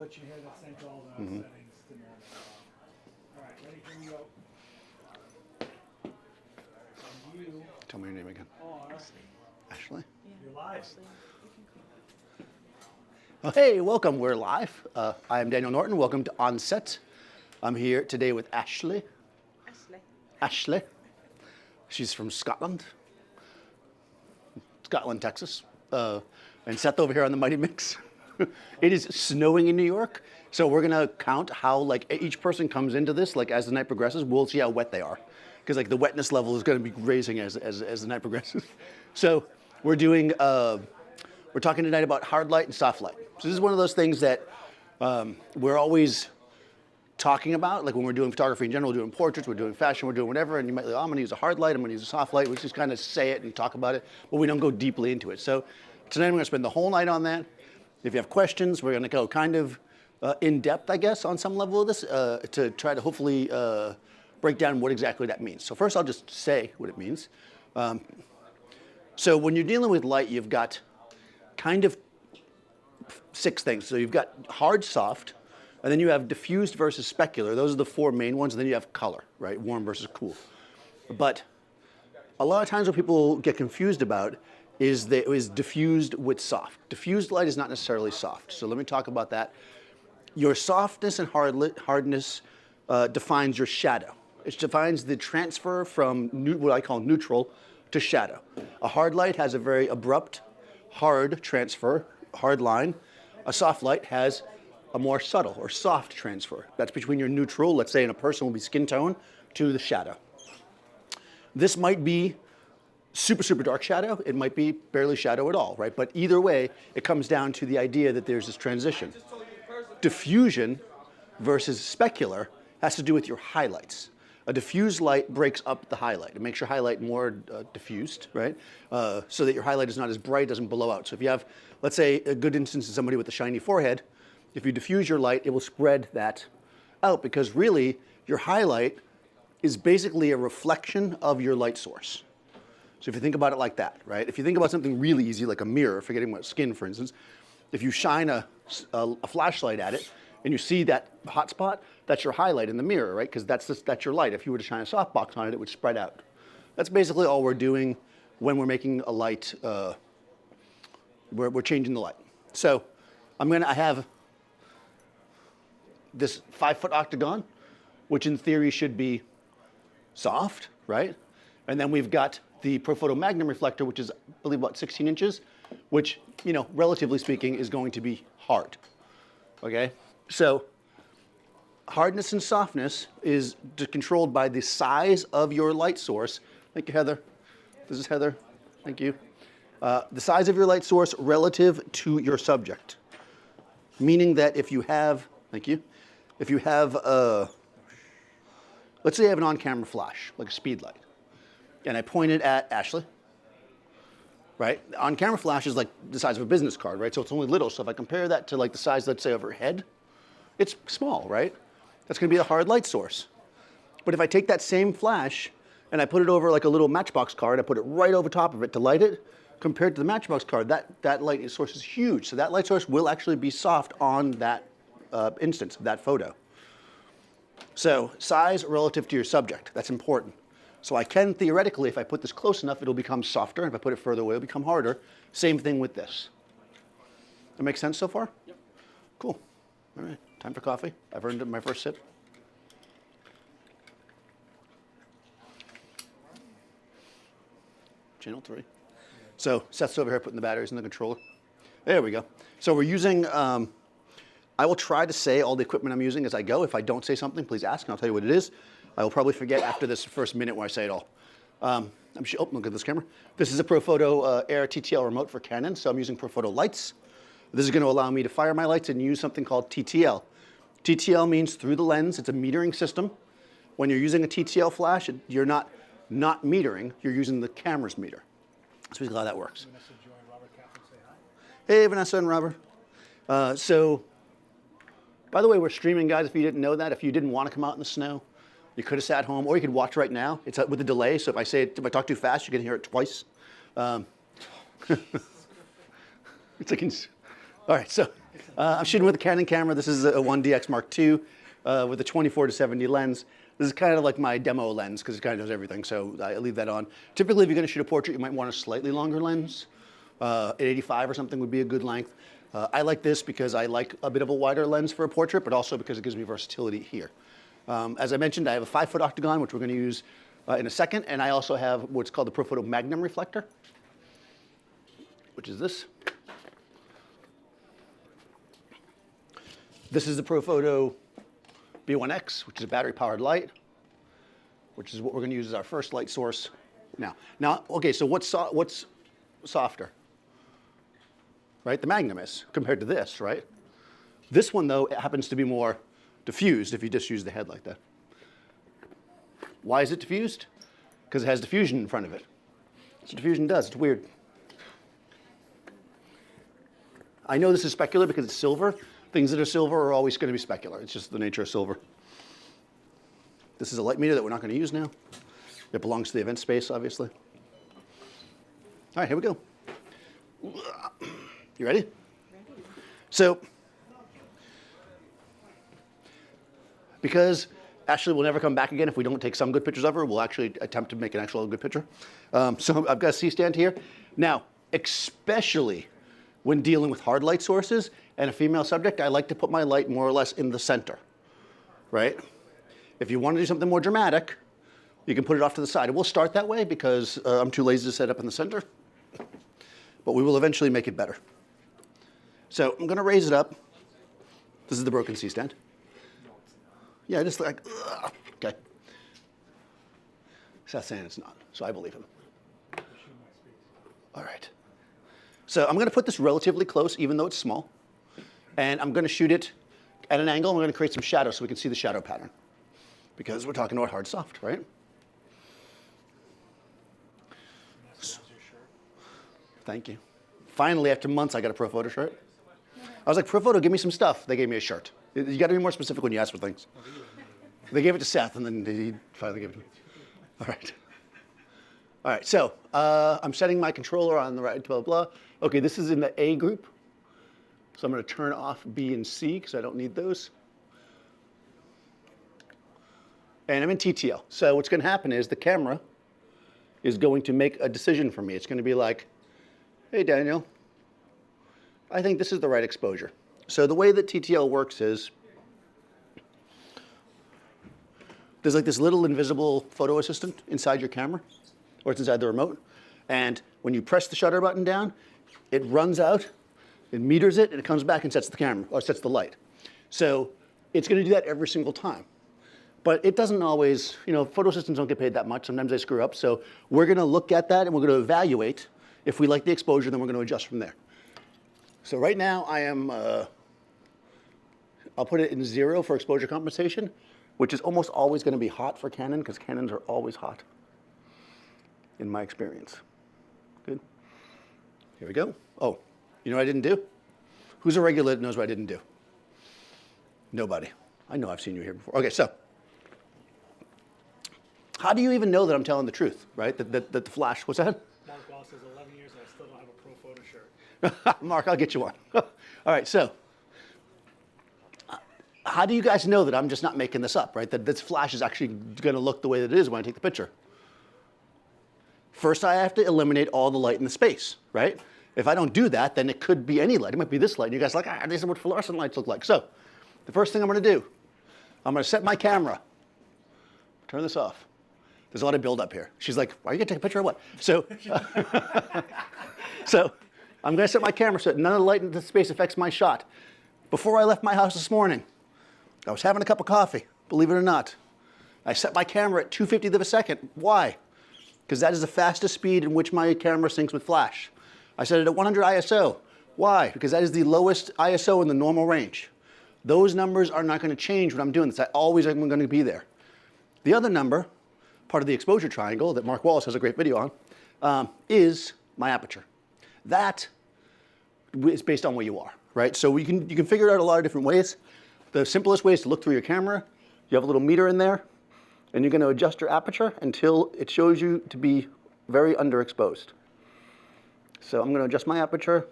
But you hear that sync all the settings to normal. All right, ready? Here we go. And you Tell me your name again. are Ashley? you're live. Oh, hey, welcome. We're live. I am Daniel Norton. Welcome to OnSet. I'm here today with Ashley. Ashley. She's from Scotland, Texas. And Seth over here on the Mighty Mix. It is snowing in New York, so we're gonna count how each person comes into this. As the night progresses, we'll see how wet they are, because the wetness level is gonna be raising as the night progresses. So we're doing we're talking tonight about hard light and soft light. So this is one of those things that we're always talking about, when we're doing photography in general, we're doing portraits, we're doing fashion, we're doing whatever, and you might I'm gonna use a hard light, I'm gonna use a soft light. We just kind of say it and talk about it, but we don't go deeply into it. So tonight I'm gonna spend the whole night on that. If you have questions, we're gonna go kind of in depth, I guess, on some level of this to try to hopefully break down what exactly that means. So first I'll just say what it means. So when you're dealing with light, you've got kind of 6 things. So you've got hard, soft, and then you have diffused versus specular. Those are the 4 main ones. And then you have color, right? Warm versus cool. But a lot of times what people get confused about is that it was diffused with soft. Diffused light is not necessarily soft. So let me talk about that. Your softness and hardness defines your shadow. It defines the transfer from what I call neutral to shadow. A hard light has a very abrupt, hard transfer, hard line. A soft light has a more subtle or soft transfer. That's between your neutral, let's say in a person will be skin tone, to the shadow. This might be super, super dark shadow. It might be barely shadow at all, right? But either way, it comes down to the idea that there's this transition. Diffusion versus specular has to do with your highlights. A diffused light breaks up the highlight. It makes your highlight more diffused, right? So that your highlight is not as bright, doesn't blow out. So if you have, let's say, a good instance of somebody with a shiny forehead, if you diffuse your light, it will spread that out, because really your highlight is basically a reflection of your light source. So if you think about it like that, right? If you think about something really easy, like a mirror, forgetting about skin, for instance, if you shine a flashlight at it and you see that hot spot, that's your highlight in the mirror, right? Because that's your light. If you were to shine a softbox on it, it would spread out. That's basically all we're doing when we're making a light. We're changing the light. So I have this 5-foot octagon, which in theory should be soft, right? And then we've got the Profoto Magnum Reflector, which is, I believe, about 16 inches, which, relatively speaking, is going to be hard, okay? So hardness and softness is controlled by the size of your light source. Thank you, Heather. This is Heather. Thank you. The size of your light source relative to your subject, meaning that if you have, thank you, if you have, let's say you have an on-camera flash, like a speed light, and I point it at Ashley, right? On-camera flash is like the size of a business card, right? So it's only little. So if I compare that to the size, let's say, of her head, it's small, right? That's going to be a hard light source. But if I take that same flash and I put it over a little matchbox card, I put it right over top of it to light it, compared to the matchbox card, that light source is huge. So that light source will actually be soft on that instance, that photo. So size relative to your subject, that's important. So I can theoretically, if I put this close enough, it'll become softer. If I put it further away, it'll become harder. Same thing with this. That makes sense so far? Yep. Cool. All right, time for coffee. I've earned my first sip. Channel 3. So Seth's over here putting the batteries in the controller. There we go. So we're using, I will try to say all the equipment I'm using as I go. If I don't say something, please ask and I'll tell you what it is. I will probably forget after this first minute where I say it all. Look at this camera. This is a Profoto Air TTL remote for Canon, so I'm using Profoto lights. This is going to allow me to fire my lights and use something called TTL. TTL means through the lens. It's a metering system. When you're using a TTL flash, you're not metering, you're using the camera's meter. So basically how that works. Vanessa joined Robert Catherine, say hi. Hey, Vanessa and Robert. So, by the way, we're streaming, guys, if you didn't know that. If you didn't want to come out in the snow, you could have sat home, or you could watch right now. It's with a delay, so if I talk too fast, you can hear it twice. It's like, all right, so I'm shooting with a Canon camera. This is a 1DX Mark II with a 24-70 lens. This is kind of like my demo lens because it kind of does everything, so I leave that on. Typically, if you're going to shoot a portrait, you might want a slightly longer lens. 85 or something would be a good length. I like this because I like a bit of a wider lens for a portrait, but also because it gives me versatility here. As I mentioned, I have a 5-foot octagon, which we're going to use in a second, and I also have what's called the Profoto Magnum Reflector, which is this. This is the Profoto B1X, which is a battery-powered light, which is what we're going to use as our first light source now. Okay, so what's softer? Right, the Magnum is, compared to this, right? This one, though, it happens to be more diffused if you just use the head like that. Why is it diffused? Because it has diffusion in front of it. That's what diffusion does. It's weird. I know this is specular because it's silver. Things that are silver are always going to be specular. It's just the nature of silver. This is a light meter that we're not going to use now. It belongs to the event space, obviously. All right, here we go. You ready? So, because Ashley will never come back again if we don't take some good pictures of her, we'll actually attempt to make an actual good picture. So I've got a C-stand here. Now, especially when dealing with hard light sources and a female subject, I like to put my light more or less in the center, right? If you want to do something more dramatic, you can put it off to the side. And we'll start that way because I'm too lazy to set up in the center, but we will eventually make it better. So I'm going to raise it up. This is the broken C-stand. Yeah, just like, ugh. Okay. Seth's saying it's not, so I believe him. All right. So I'm going to put this relatively close, even though it's small. And I'm going to shoot it at an angle. And we're going to create some shadow so we can see the shadow pattern. Because we're talking about hard soft, right? Thank you. Finally, after months, I got a Profoto shirt. I was like, Profoto, give me some stuff. They gave me a shirt. You got to be more specific when you ask for things. They gave it to Seth, and then he finally gave it to me. All right. All right, so I'm setting my controller on the right, blah, blah. Okay, this is in the A group. So I'm going to turn off B and C because I don't need those. And I'm in TTL. So what's going to happen is the camera is going to make a decision for me. It's going to be like, hey, Daniel, I think this is the right exposure. So the way that TTL works is there's like this little invisible photo assistant inside your camera, or it's inside the remote. And when you press the shutter button down, it runs out, it meters it, and it comes back and sets the camera, or sets the light. So it's going to do that every single time. But it doesn't always, photo systems don't get paid that much. Sometimes they screw up. So we're going to look at that, and we're going to evaluate. If we like the exposure, then we're going to adjust from there. So right now, I am, I'll put it in 0 for exposure compensation, which is almost always going to be hot for Canon, because Canons are always hot, in my experience. Good. Here we go. Oh, you know what I didn't do? Who's a regular that knows what I didn't do? Nobody. I know I've seen you here before. Okay, so how do you even know that I'm telling the truth, right? That the flash, what's that? Mark Wall says 11 years and I still don't have a Profoto shirt. Mark, I'll get you one. All right, so how do you guys know that I'm just not making this up, right? That this flash is actually going to look the way that it is when I take the picture? First, I have to eliminate all the light in the space, right? If I don't do that, then it could be any light. It might be this light. And you guys are like, this is what fluorescent lights look like. So the first thing I'm going to do, I'm going to set my camera. Turn this off. There's a lot of buildup here. She's like, why are you going to take a picture of what? So, so I'm going to set my camera so that none of the light in the space affects my shot. Before I left my house this morning, I was having a cup of coffee, believe it or not. I set my camera at 2/50th of a second. Why? Because that is the fastest speed in which my camera syncs with flash. I set it at 100 ISO. Why? Because that is the lowest ISO in the normal range. Those numbers are not going to change when I'm doing this. I always am going to be there. The other number, part of the exposure triangle that Mark Wallace has a great video on, is my aperture. That is based on where you are, right? So you can figure it out a lot of different ways. The simplest way is to look through your camera. You have a little meter in there, and you're going to adjust your aperture until it shows you to be very underexposed. So I'm going to adjust my aperture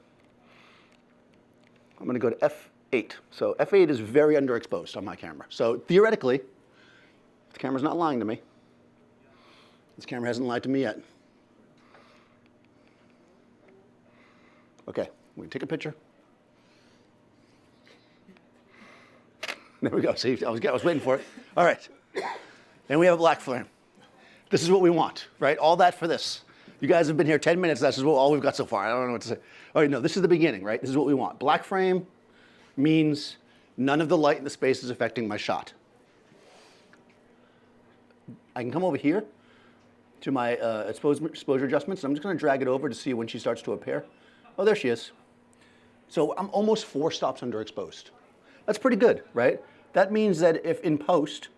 I'm going to go to f8. So f8 is very underexposed on my camera. So theoretically, the camera's not lying to me. This camera hasn't lied to me yet. Okay, we can take a picture. There we go. See, I was waiting for it. All right. And we have a black flame. This is what we want, right? All that for this. You guys have been here 10 minutes. That's all we've got so far. I don't know what to say. All right, no, this is the beginning, right? This is what we want. Black frame means none of the light in the space is affecting my shot. I can come over here to my exposure adjustments. And I'm just going to drag it over to see when she starts to appear. Oh, there she is. So I'm almost 4 stops underexposed. That's pretty good, right? That means that if in post,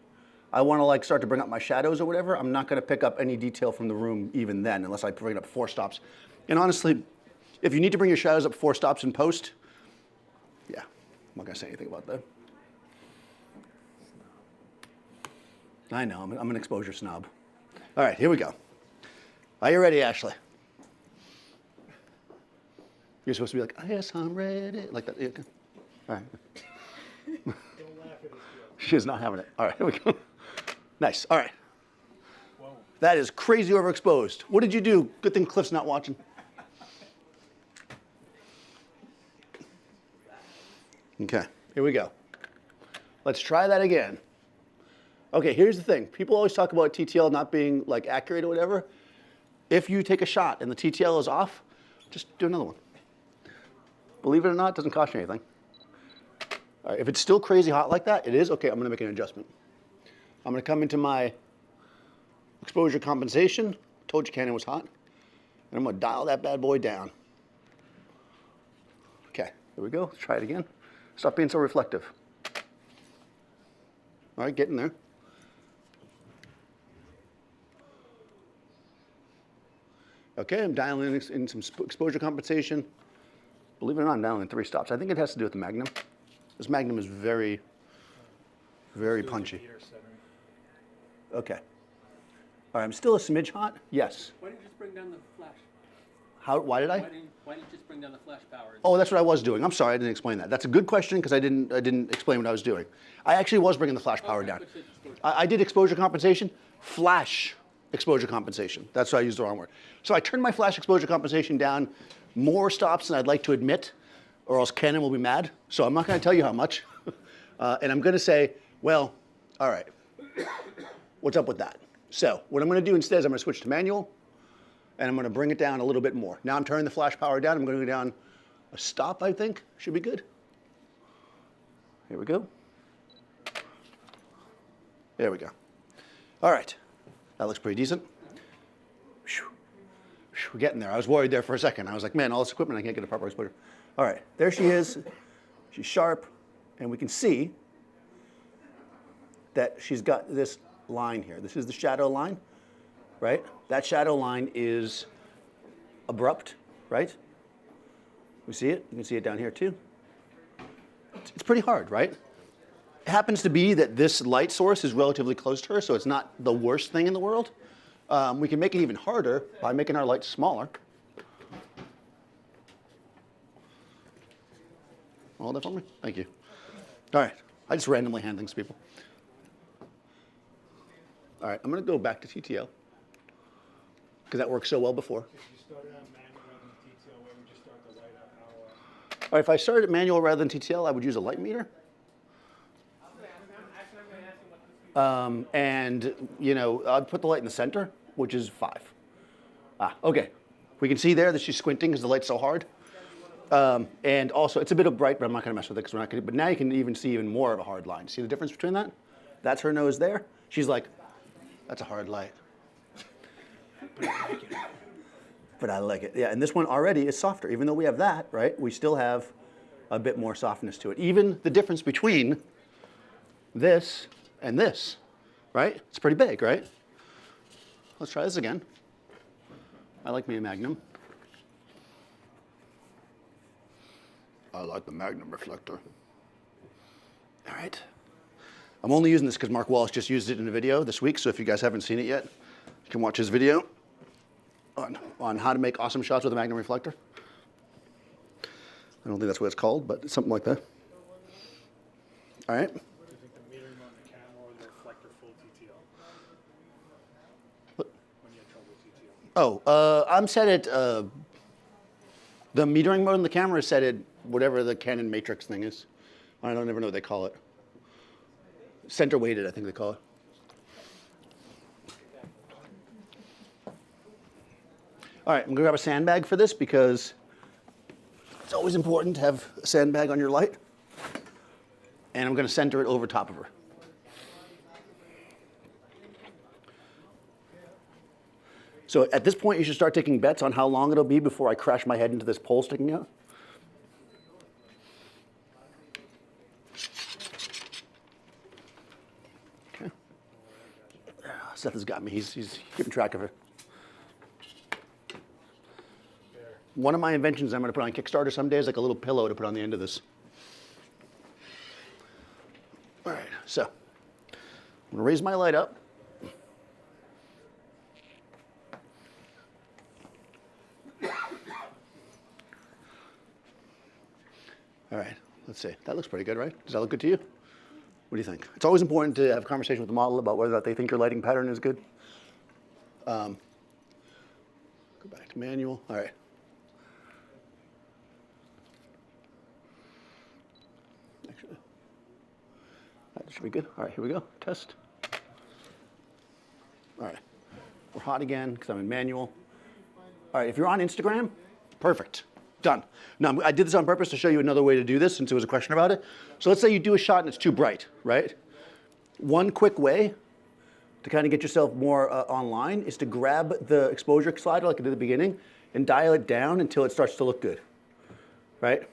I want to like start to bring up my shadows or whatever, I'm not going to pick up any detail from the room even then, unless I bring it up 4 stops. And honestly, if you need to bring your shadows up 4 stops in post, yeah, I'm not going to say anything about that. I know, I'm an exposure snob. All right, here we go. Are you ready, Ashley? You're supposed to be like, oh, yes, I'm ready. Like that. Okay. All right. Don't laugh at this joke. She is not having it. All right, here we go. Nice. All right. Whoa. That is crazy overexposed. What did you do? Good thing Cliff's not watching. Okay, here we go. Let's try that again. Okay, here's the thing. People always talk about TTL not being like accurate or whatever. If you take a shot and the TTL is off, just do another one. Believe it or not, it doesn't cost you anything. All right, if it's still crazy hot like that, it is. Okay, I'm going to make an adjustment. I'm going to come into my exposure compensation. Told you Canon was hot. And I'm going to dial that bad boy down. Okay, here we go. Let's try it again. Stop being so reflective. All right, get in there. Okay, I'm dialing in some exposure compensation. Believe it or not, I'm dialing in 3 stops. I think it has to do with the Magnum. This Magnum is very, very punchy. Okay. All right, I'm still a smidge hot? Yes. Why didn't you just bring down the flash? Why did I? Why didn't you just bring down the flash power? Oh, that's what I was doing. I'm sorry, I didn't explain that. That's a good question because I didn't explain what I was doing. I actually was bringing the flash power down. I did exposure compensation, flash exposure compensation. That's why I used the wrong word. So I turned my flash exposure compensation down more stops than I'd like to admit, or else Canon will be mad. So I'm not going to tell you how much. And I'm going to say, well, all right, what's up with that? So what I'm going to do instead is I'm going to switch to manual, and I'm going to bring it down a little bit more. Now I'm turning the flash power down. I'm going to go down a stop, I think. Should be good. Here we go. There we go. All right. That looks pretty decent. We're getting there. I was worried there for a second. I was like, man, all this equipment, I can't get a proper exposure. All right, there she is. She's sharp, and we can see that she's got this line here. This is the shadow line, right? That shadow line is abrupt, right? We see it? You can see it down here too. It's pretty hard, right? It happens to be that this light source is relatively close to her, so it's not the worst thing in the world. We can make it even harder by making our lights smaller. Hold that for me? Thank you. All right, I just randomly hand things to people. All right, I'm going to go back to TTL because that worked so well before. If you started on manual rather than TTL, where would you start the light up? All right, if I started at manual rather than TTL, I would use a light meter. And, you know, I'd put the light in the center, which is 5. Okay. We can see there that she's squinting because the light's so hard. And also, it's a bit of bright, but I'm not going to mess with it because we're not going to. But now you can even see even more of a hard line. See the difference between that? That's her nose there. She's like, that's a hard light. But I like it. Yeah, and this one already is softer. Even though we have that, right, we still have a bit more softness to it. Even the difference between this and this, right? It's pretty big, right? Let's try this again. I like me a Magnum. I like the Magnum Reflector. All right. I'm only using this because Mark Wallace just used it in a video this week, so if you guys haven't seen it yet, you can watch his video on how to make awesome shots with a Magnum Reflector. don't think that's what it's called, but it's something like that. All right. Do you think the metering on the camera or the reflector full TTL? What? When you have trouble with TTL. Oh, I'm set at, the metering mode in the camera is set at whatever the Canon Matrix thing is. I don't ever know what they call it. Centerweighted, I think they call it. All right, I'm gonna grab a sandbag for this because it's always important to have a sandbag on your light. And I'm gonna center it over top of her. So at this point, you should start taking bets on how long it'll be before I crash my head into this pole sticking out. Okay. Seth has got me. He's keeping track of it. One of my inventions I'm going to put on Kickstarter someday is like a little pillow to put on the end of this. All right, so I'm going to raise my light up. All right, let's see. That looks pretty good, right? Does that look good to you? What do you think? It's always important to have a conversation with the model about whether or not they think your lighting pattern is good. Go back to manual. All right. Actually, that should be good. All right, here we go. Test. All right. We're hot again because I'm in manual. All right, if you're on Instagram, perfect. Done. Now, I did this on purpose to show you another way to do this since there was a question about it. So let's say you do a shot and it's too bright, right? One quick way to kind of get yourself more online is to grab the exposure slider like I did at the beginning and dial it down until it starts to look good, right?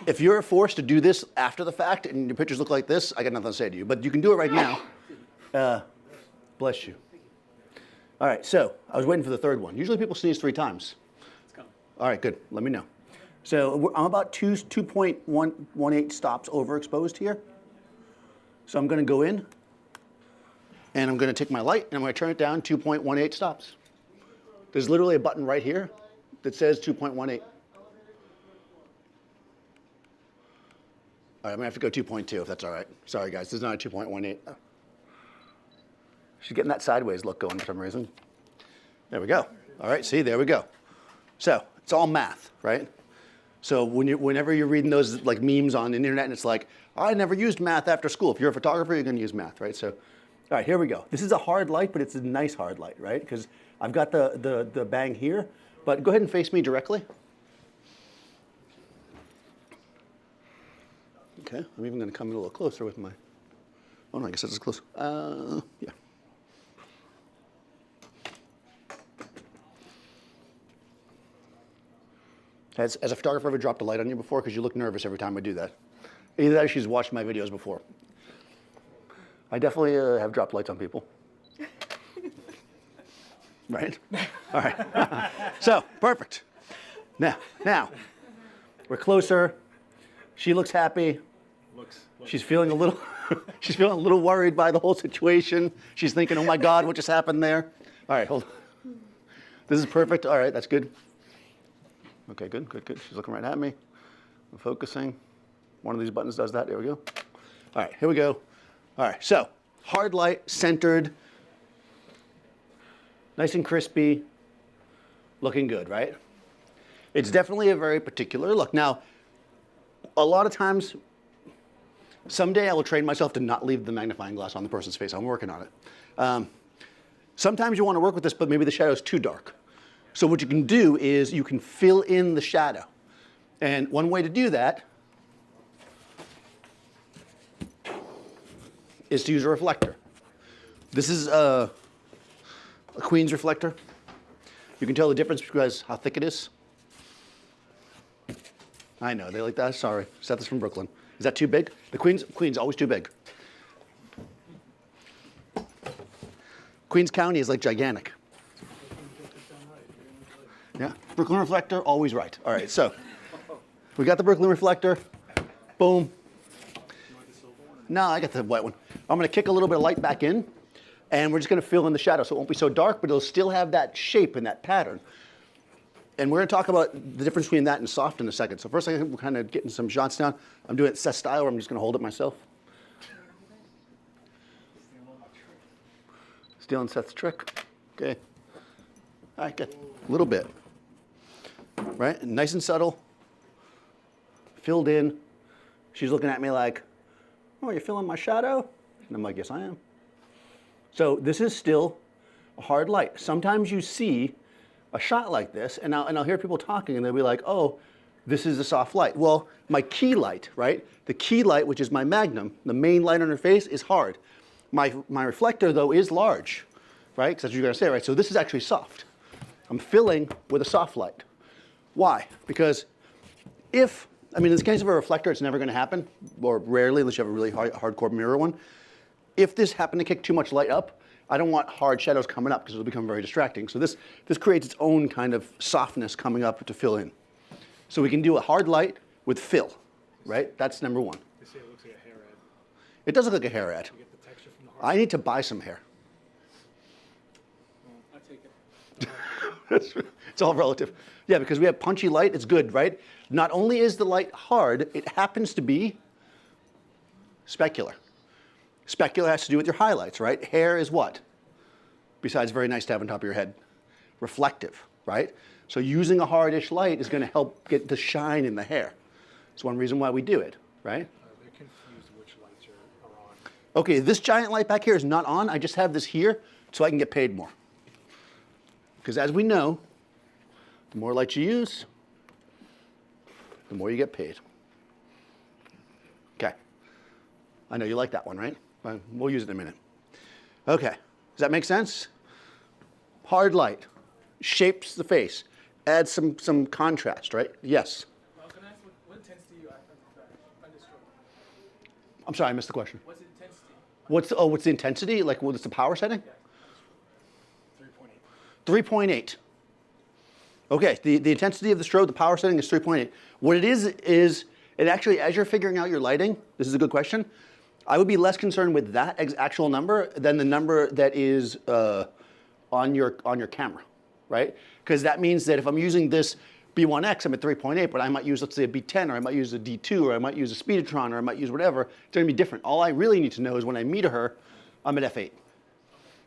If you're forced to do this after the fact and your pictures look like this, I got nothing to say to you, but you can do it right now. Bless you. All right, so I was waiting for the third one. Usually people sneeze 3 times. All right, good. Let me know. So I'm about 2.18 stops overexposed here. So I'm going to go in, and I'm going to take my light, and I'm going to turn it down 2.18 stops. There's literally a button right here that says 2.18. All right, I'm going to have to go 2.2 if that's all right. Sorry, guys. This is not a 2.18. She's getting that sideways look going for some reason. There we go. All right, see, there we go. So it's all math, right? So whenever you're reading those like memes on the internet and it's like, I never used math after school. If you're a photographer, you're gonna use math, right? So, all right, here we go. This is a hard light, but it's a nice hard light, right? Because I've got the bang here, but go ahead and face me directly. Okay, I'm even gonna come in a little closer with my, oh no, I guess that's as close. Yeah. Has a photographer ever dropped a light on you before? Because you look nervous every time I do that. Either that or she's watched my videos before. I definitely have dropped lights on people. Right? All right. So, perfect. Now, we're closer. She looks happy. She's feeling a little, she's feeling a little worried by the whole situation. She's thinking, oh my God, what just happened there? All right, hold on. This is perfect. All right, that's good. Okay, good. She's looking right at me. I'm focusing. One of these buttons does that. There we go. All right, here we go. All right, so hard light, centered, nice and crispy, looking good, right? It's definitely a very particular look. Now, a lot of times, someday I will train myself to not leave the magnifying glass on the person's face. I'm working on it. Sometimes you want to work with this, but maybe the shadow's too dark. So what you can do is you can fill in the shadow. And one way to do that is to use a reflector. This is a Queen's reflector. You can tell the difference because how thick it is. I know, they like that. Sorry, Seth is from Brooklyn. Is that too big? The Queen's always too big. Queens County is like gigantic. Yeah, Brooklyn reflector, always right. All right, so we got the Brooklyn reflector. Boom. No, I got the white one. I'm going to kick a little bit of light back in, and we're just going to fill in the shadow so it won't be so dark, but it'll still have that shape and that pattern. And we're going to talk about the difference between that and soft in a second. So first, I'm kind of getting some shots down. I'm doing it Seth style, where I'm just going to hold it myself. Stealing Seth's trick. Okay. All right, good. A little bit. Right? Nice and subtle. Filled in. She's looking at me like, oh, you're feeling my shadow? And I'm like, yes, I am. So this is still a hard light. Sometimes you see a shot like this, and I'll hear people talking, and they'll be like, oh, this is a soft light. Well, my key light, right? The key light, which is my Magnum, the main light on her face, is hard. My reflector, though, is large, right? Because that's what you're going to say, right? So this is actually soft. I'm filling with a soft light. Why? Because in this case of a reflector, it's never going to happen, or rarely, unless you have a really hardcore mirror one. If this happened to kick too much light up, I don't want hard shadows coming up because it'll become very distracting. So this creates its own kind of softness coming up to fill in. So we can do a hard light with fill, right? That's number one. They say it looks like a hair ad. It does look like a hair ad. You get the texture from the hard. I need to buy some hair. I take it. It's all relative. Yeah, because we have punchy light, it's good, right? Not only is the light hard, it happens to be specular. Specular has to do with your highlights, right? Hair is what? Besides very nice to have on top of your head. Reflective, right? So using a hardish light is going to help get the shine in the hair. It's one reason why we do it, right? They're confused which lights are on. Okay, this giant light back here is not on. I just have this here so I can get paid more. Because as we know, the more light you use, the more you get paid. Okay. I know you like that one, right? We'll use it in a minute. Okay. Does that make sense? Hard light shapes the face, adds some contrast, right? Yes. Well, can I ask what intensity you act on this stroke? I'm sorry, I missed the question. What's intensity? What's the intensity? Like, what's the power setting? 3.8. 3.8. Okay, the intensity of the strobe, the power setting is 3.8. What it is it actually, as you're figuring out your lighting, this is a good question, I would be less concerned with that actual number than the number that is on your camera, right? Because that means that if I'm using this B1X, I'm at 3.8, but I might use, let's say, a B10, or I might use a D2, or I might use a Speedotron, or I might use whatever. It's going to be different. All I really need to know is when I meet her, I'm at f8.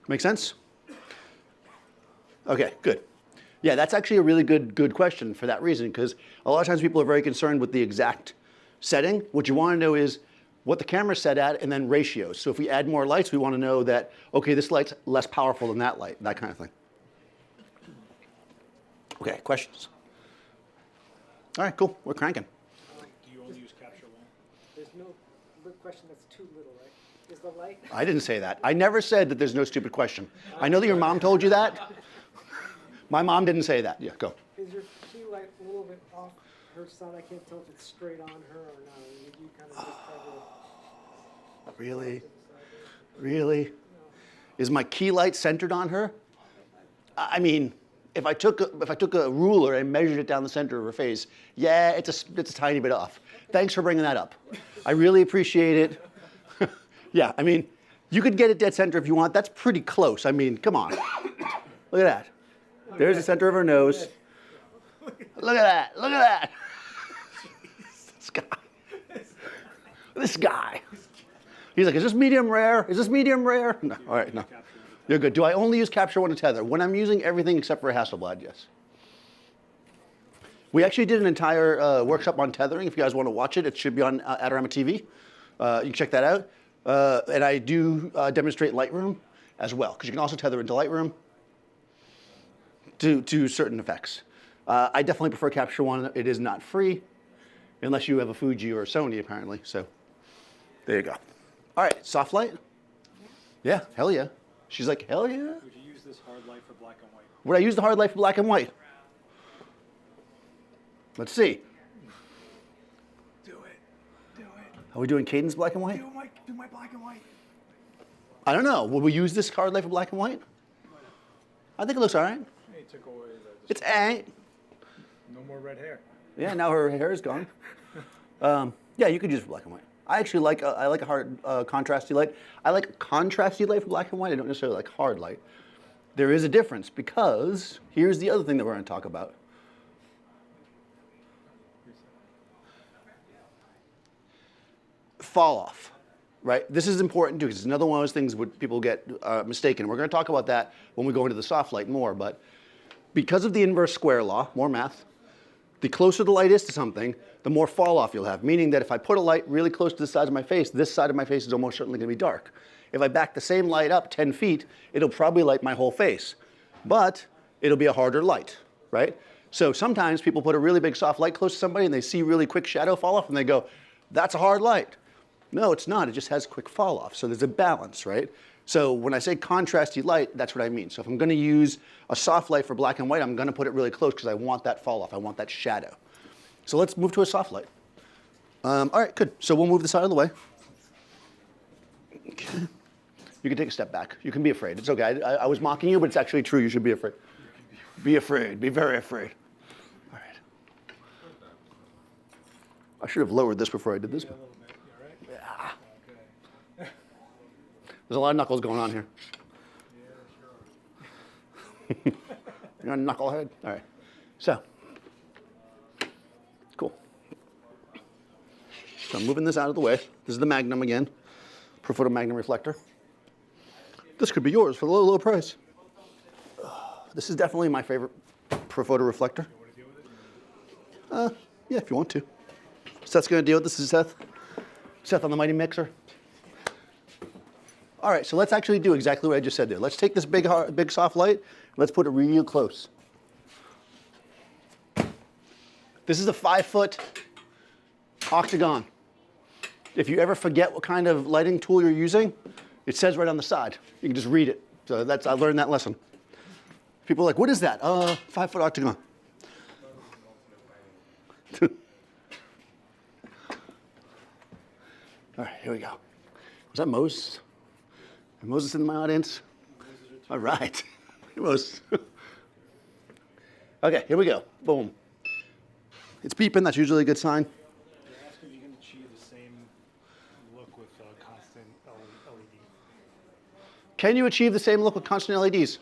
Make sense? Okay, good. Yeah, that's actually a really good question for that reason, because a lot of times people are very concerned with the exact setting. What you want to know is what the camera's set at, and then ratios. So if we add more lights, we want to know that, okay, this light's less powerful than that light, that kind of thing. Okay, questions? All right, cool, we're cranking. Do you only use capture one? There's no question that's too little, right? Is the light? I didn't say that. I never said that there's no stupid question. I know that your mom told you that. My mom didn't say that. Yeah, go. Is your key light a little bit off her side? I can't tell if it's straight on her or not. Would you kind of just have Really? Really? Is my key light centered on her? I mean, if I took a ruler and measured it down the center of her face, yeah, it's a tiny bit off. Thanks for bringing that up. I really appreciate it. Yeah, I mean, you could get it dead center if you want. That's pretty close. I mean, come on. Look at that. There's the center of her nose. Look at that. Look at that. This guy. This guy. He's like, is this medium rare? Is this medium rare? No. All right, no. You're good. Do I only use Capture One and Tether? When I'm using everything except for Hasselblad, yes. We actually did an entire workshop on tethering. If you guys want to watch it, it should be on Adorama TV. You can check that out. And I do demonstrate Lightroom as well, because you can also tether into Lightroom to certain effects. I definitely prefer Capture One. It is not free, unless you have a Fuji or a Sony, apparently. So there you go. All right, soft light? Yeah, hell yeah. She's like, hell yeah. Would you use this hard light for black and white? Would I use the hard light for black and white? Let's see. Do it. Do it. Are we doing cadence black and white? Do my black and white. I don't know. Will we use this hard light for black and white? I think it looks all right. Hey, took away the It's ain't. no more red hair. Yeah, now her hair is gone. Yeah, you could use it for black and white. I actually like I like a hard contrasty light. I like contrasty light for black and white. I don't necessarily like hard light. There is a difference because here's the other thing that we're going to talk about. fall off, right? This is important too, because it's another one of those things where people get mistaken. We're going to talk about that when we go into the soft light more, but because of the inverse square law, more math, the closer the light is to something, the more fall off you'll have, meaning that if I put a light really close to the side of my face, this side of my face is almost certainly going to be dark. If I back the same light up 10 feet, it'll probably light my whole face, but it'll be a harder light, right? So sometimes people put a really big soft light close to somebody and they see really quick shadow fall off and they go, that's a hard light. No, it's not. It just has quick fall off. So there's a balance, right? So when I say contrasty light, that's what I mean. So if I'm going to use a soft light for black and white, I'm going to put it really close because I want that fall off. I want that shadow. So let's move to a soft light. All right, good. So we'll move this out of the way. Okay. You can take a step back. You can be afraid. It's okay. I was mocking you, but it's actually true. You should be afraid. Be afraid. Be very afraid. All right. I should have lowered this before I did this. A little bit. You all right? Yeah. Okay. There's a lot of knuckles going on here. Yeah, sure. You're a knucklehead. All right. So, cool. So I'm moving this out of the way. This is the Magnum again. Photo Magnum Reflector. This could be yours for a low, low price. This is definitely my favorite photo reflector. Yeah, if you want to. Seth's going to deal with this. This is Seth. Seth on the Mighty Mixer. All right, so let's actually do exactly what I just said there. Let's take this big soft light, and let's put it real close. This is a 5-foot octagon. If you ever forget what kind of lighting tool you're using, it says right on the side. You can just read it. So I learned that lesson. People are like, what is that? 5-foot octagon. All right, here we go. Was that Moses? Is Moses in my audience? All right. Moses. Okay, here we go. Boom. It's beeping. That's usually a good sign. They're asking if you can achieve the same look with constant LED. Can you achieve the same look with constant LEDs?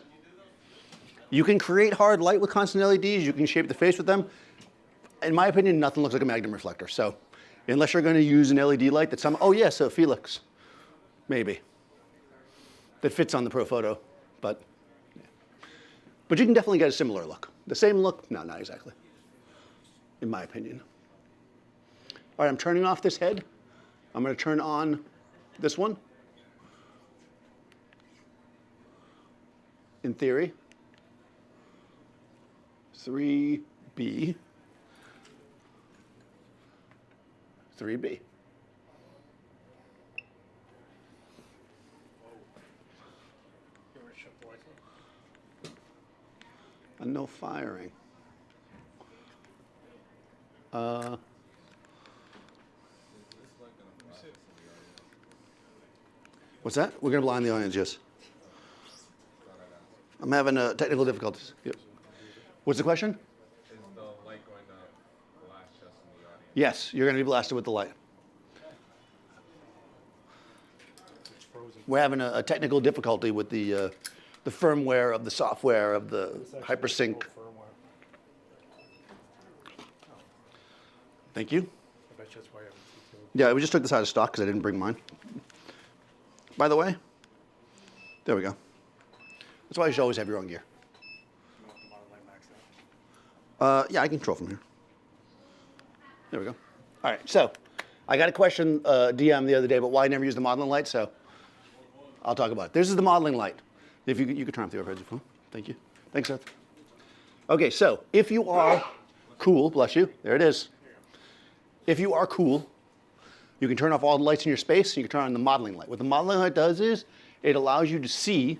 You can create hard light with constant LEDs. You can shape the face with them. In my opinion, nothing looks like a Magnum reflector. So unless you're going to use an LED light that oh yeah, so Felix, maybe, that fits on the Pro Photo. But you can definitely get a similar look. The same look? No, not exactly, in my opinion. All right, I'm turning off this head. I'm going to turn on this one. In theory. 3B. 3B. And no firing. What's that? We're going to blind the audience, yes. I'm having technical difficulties. Yep. What's the question? Is the light going to blast just in the audience? Yes, you're going to be blasted with the light. It's frozen. We're having a technical difficulty with the firmware of the software of the It's actually HyperSync. old firmware. Thank you. I bet you that's why I haven't seen it. Yeah, we just took this out of stock because I didn't bring mine. By the way, there we go. That's why you should always have your own gear. No, the model light maxed out. Yeah, I can control from here. There we go. All right, so I got a question DM the other day about why I never use the modeling light, so I'll talk about it. This is the modeling light. If you could turn off the overhead phone. Thank you. Thanks, Seth. Okay, so if you are cool, bless you, there it is. If you are cool, you can turn off all the lights in your space, and you can turn on the modeling light. What the modeling light does is it allows you to see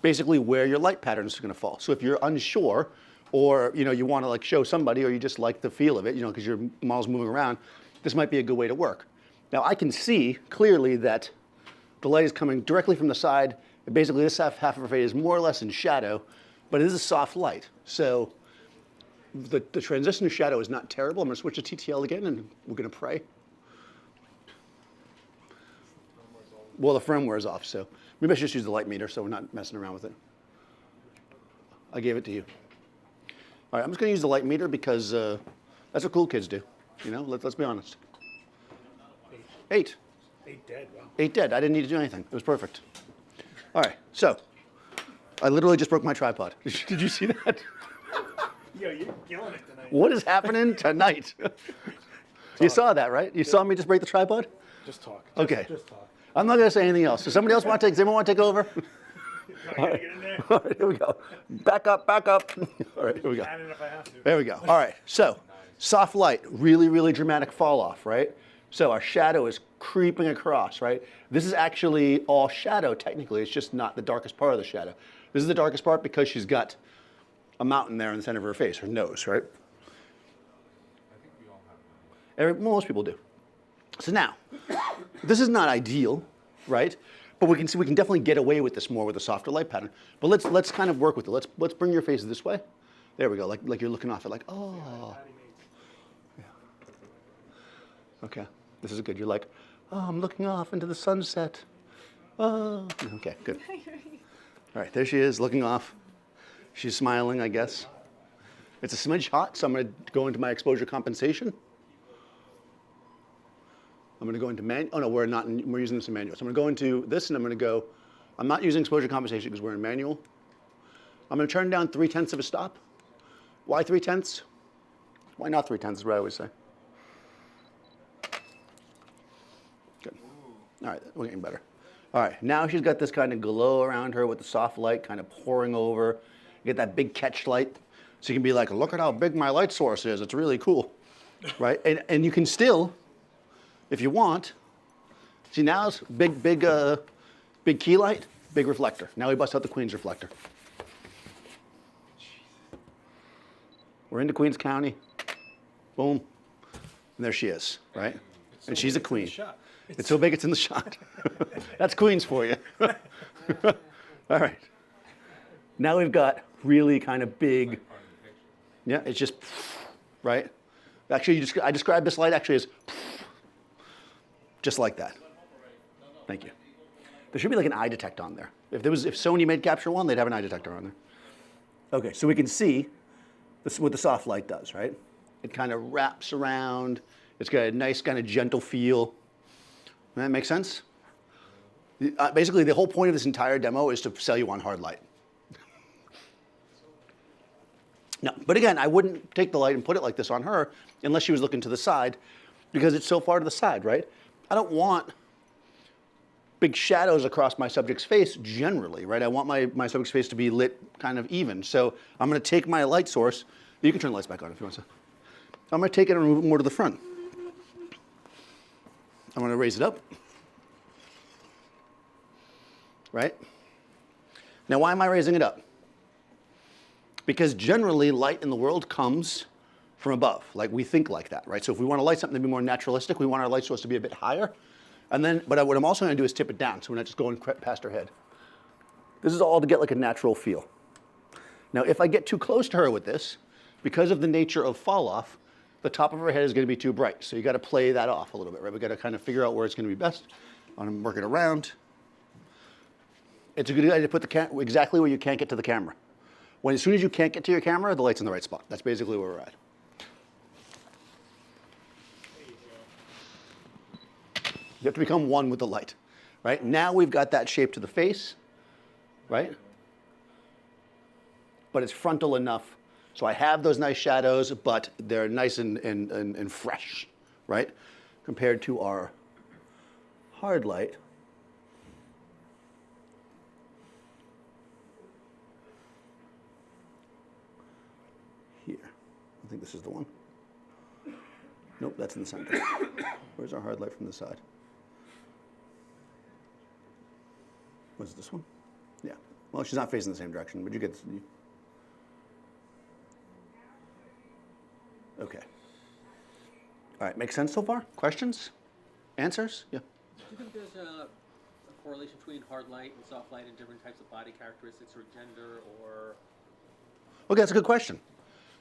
basically where your light pattern is going to fall. So if you're unsure, or you want to like show somebody, or you just like the feel of it, because your model's moving around, this might be a good way to work. Now I can see clearly that the light is coming directly from the side. Basically, this half of her face is more or less in shadow, but it is a soft light. So the transition to shadow is not terrible. I'm going to switch to TTL again, and we're going to pray. Well, the firmware is off, so maybe I should just use the light meter so we're not messing around with it. I gave it to you. All right, I'm just going to use the light meter because that's what cool kids do. Let's be honest. 8. 8 dead, wow. 8 dead. I didn't need to do anything. It was perfect. All right, so I literally just broke my tripod. Did you see that? Yo, you're killing it tonight. What is happening tonight? You saw that, right? You saw me just break the tripod? Just talk. Okay. Just talk. I'm not going to say anything else. Does somebody else want to take? Does anyone want to take over? I gotta get in there. All right, here we go. Back up, back up. All right, here we go. Add it if I have to. There we go. All right, so soft light, really, really dramatic fall off, right? So our shadow is creeping across, right? This is actually all shadow, technically. It's just not the darkest part of the shadow. This is the darkest part because she's got a mountain there in the center of her face, her nose, right? I think we all have that. Most people do. So now, this is not ideal, right? But we can see we can definitely get away with this more with a softer light pattern. But let's kind of work with it. Let's bring your face this way. There we go. Like you're looking off it, like oh. Yeah. Okay, this is good. You're like, oh, I'm looking off into the sunset. Oh. Okay, good. All right, there she is, looking off. She's smiling, I guess. It's a smidge hot, so I'm going to go into my exposure compensation. I'm going to go into manual. Oh no, we're using this in manual. So I'm going to go into this, and I'm going to go. I'm not using exposure compensation because we're in manual. I'm going to turn down 3/10 of a stop. Why 3/10? Why not 3/10 is what I always say. Good. All right, we're getting better. All right, now she's got this kind of glow around her with the soft light kind of pouring over. You get that big catch light. So you can be like, look at how big my light source is. It's really cool, right? And you can still, if you want, see now it's big key light, big reflector. Now we bust out the Queens reflector. We're into Queens County. Boom. And there she is, right? And she's a queen. It's so big it's in the shot. That's Queens for you. All right. Now we've got really kind of big, yeah, it's just, right? Actually, I described this light actually as just like that. Thank you. There should be like an eye detector on there. If Sony made Capture One, they'd have an eye detector on there. Okay, so we can see this what the soft light does, right? It kind of wraps around. It's got a nice kind of gentle feel. That make sense? Basically, the whole point of this entire demo is to sell you on hard light. No, but again, I wouldn't take the light and put it like this on her unless she was looking to the side because it's so far to the side, right? I don't want big shadows across my subject's face generally, right? I want my subject's face to be lit kind of even. So I'm going to take my light source. You can turn the lights back on if you want to. I'm going to take it and move it more to the front. I'm going to raise it up. Right? Now, why am I raising it up? Because generally, light in the world comes from above. Like, we think like that, right? So if we want to light something to be more naturalistic, we want our light source to be a bit higher. And then, but what I'm also going to do is tip it down, so we're not just going past her head. This is all to get like a natural feel. Now, if I get too close to her with this, because of the nature of fall off, the top of her head is going to be too bright. So you got to play that off a little bit, right? We got to kind of figure out where it's going to be best. I'm going to work it around. It's a good idea to put the camera exactly where you can't get to the camera. As soon as you can't get to your camera, the light's in the right spot. That's basically where we're at. You have to become one with the light, right? Now we've got that shape to the face, right? But it's frontal enough. So I have those nice shadows, but they're nice and fresh, right? Compared to our hard light. Here. I think this is the one. Nope, that's in the center. Where's our hard light from the side? What's this one? Yeah. Well, she's not facing the same direction, but you get. Okay. All right, makes sense so far? Questions? Answers? Yeah. Do you think there's a correlation between hard light and soft light and different types of body characteristics or gender or? Okay, that's a good question.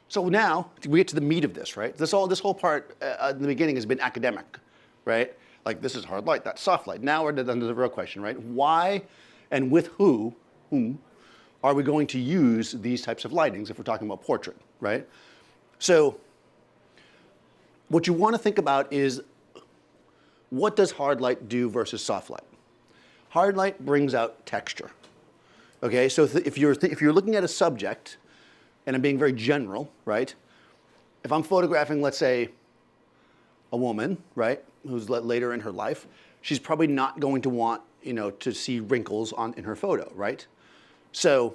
So now we get to the meat of this, right? This whole part in the beginning has been academic, right? Like this is hard light, that's soft light. Now we're down to the real question, right? Why and with whom are we going to use these types of lightings if we're talking about portrait, right? So what you want to think about is what does hard light do versus soft light? Hard light brings out texture. Okay, so if you're looking at a subject, and I'm being very general, right? If I'm photographing, let's say, a woman, right, who's later in her life, she's probably not going to want, to see wrinkles in her photo, right? So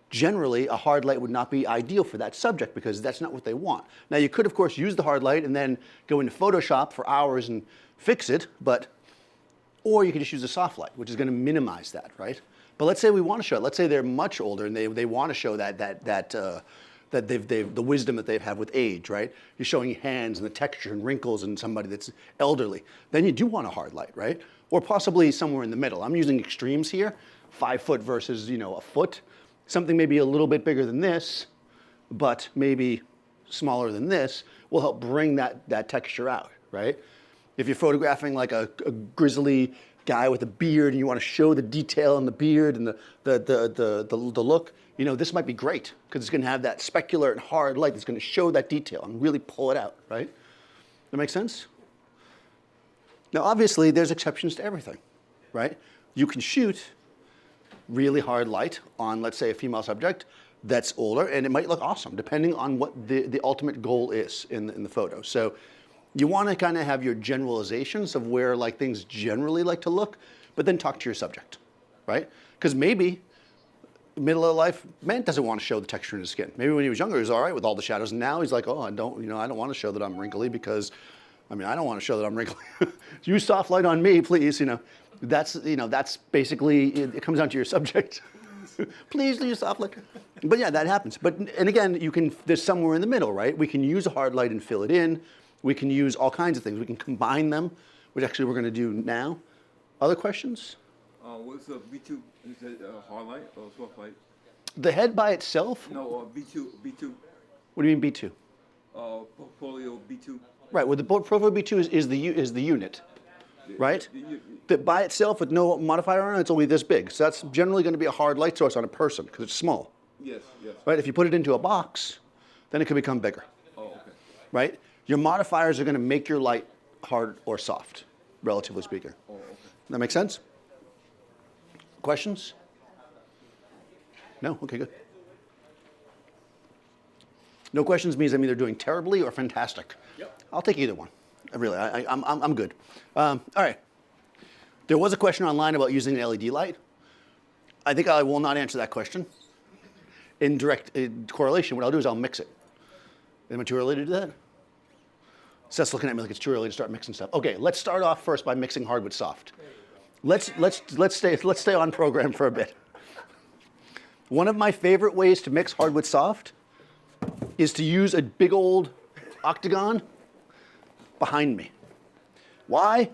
generally, a hard light would not be ideal for that subject because that's not what they want. Now, you could, of course, use the hard light and then go into Photoshop for hours and fix it, or you could just use a soft light, which is going to minimize that, right? But let's say we want to show it. Let's say they're much older and they want to show that the wisdom that they've had with age, right? You're showing hands and the texture and wrinkles in somebody that's elderly. Then you do want a hard light, right? Or possibly somewhere in the middle. I'm using extremes here, 5 foot versus, a foot. Something maybe a little bit bigger than this, but maybe smaller than this will help bring that texture out, right? If you're photographing like a grizzly guy with a beard and you want to show the detail in the beard and the look, this might be great because it's going to have that specular and hard light that's going to show that detail and really pull it out, right? That make sense? Now, obviously, there's exceptions to everything, right? You can shoot really hard light on, let's say, a female subject that's older, and it might look awesome, depending on what the ultimate goal is in the photo. So you want to kind of have your generalizations of where things generally like to look, but then talk to your subject, right? Because maybe middle of life man doesn't want to show the texture in his skin. Maybe when he was younger, he was all right with all the shadows. Now he's like, oh, I don't want to show that I'm wrinkly because, I don't want to show that I'm wrinkly. Use soft light on me, please. That's basically it comes down to your subject. Please use soft light. But yeah, that happens. And again, there's somewhere in the middle, right? We can use a hard light and fill it in. We can use all kinds of things. We can combine them, which actually we're going to do now. Other questions? What's the B2? Is it hard light or soft light? The head by itself? No, B2. What do you mean B2? Portfolio B2. Right. Well, the portfolio B2 is the unit, right? But by itself with no modifier on it, it's only this big. So that's generally going to be a hard light source on a person because it's small. Yes. Right. If you put it into a box, then it can become bigger. Oh, okay. Right. Your modifiers are going to make your light hard or soft, relatively speaking. Oh, okay. That make sense? Questions? No? Okay, good. No questions means I'm either doing terribly or fantastic. Yep. I'll take either one. Really, I'm good. All right. There was a question online about using an LED light. I think I will not answer that question. In direct correlation, what I'll do is I'll mix it. Am I too early to do that? Seth's looking at me like it's too early to start mixing stuff. Okay, let's start off first by mixing hard with soft. Let's stay on program for a bit. One of my favorite ways to mix hard with soft is to use a big old octagon behind me. Why?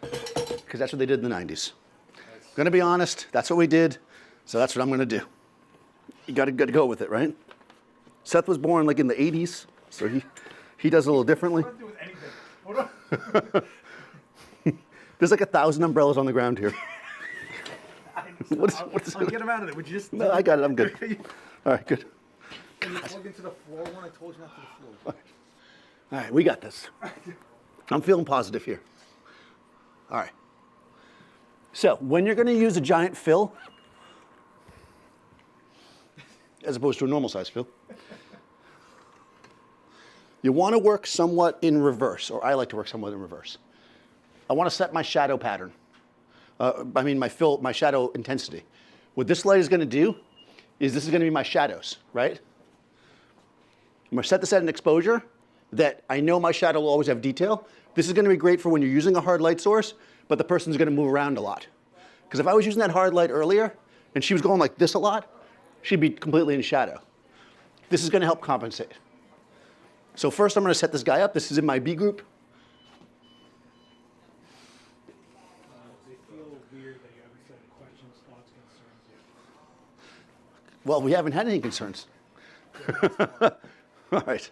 Because that's what they did in the 90s. Gonna be honest, that's what we did, so that's what I'm gonna do. You gotta go with it, right? Seth was born in the 80s, so he does it a little differently. What does it do with anything? There's 1,000 umbrellas on the ground here. I'll get him out of there. Would you just? No, I got it. I'm good. All right, good. Can you plug into the floor when I told you not to the floor? All right, we got this. I'm feeling positive here. All right. So when you're going to use a giant fill, as opposed to a normal size fill, you want to work somewhat in reverse, or I like to work somewhat in reverse. I want to set my shadow pattern. My shadow intensity. What this light is going to do is this is going to be my shadows, right? I'm going to set this at an exposure that I know my shadow will always have detail. This is going to be great for when you're using a hard light source, but the person's going to move around a lot. Because if I was using that hard light earlier, and she was going like this a lot, she'd be completely in shadow. This is going to help compensate. So first I'm going to set this guy up. This is in my B group. They feel weird that you haven't said questions, thoughts, concerns. Well, we haven't had any concerns. All right.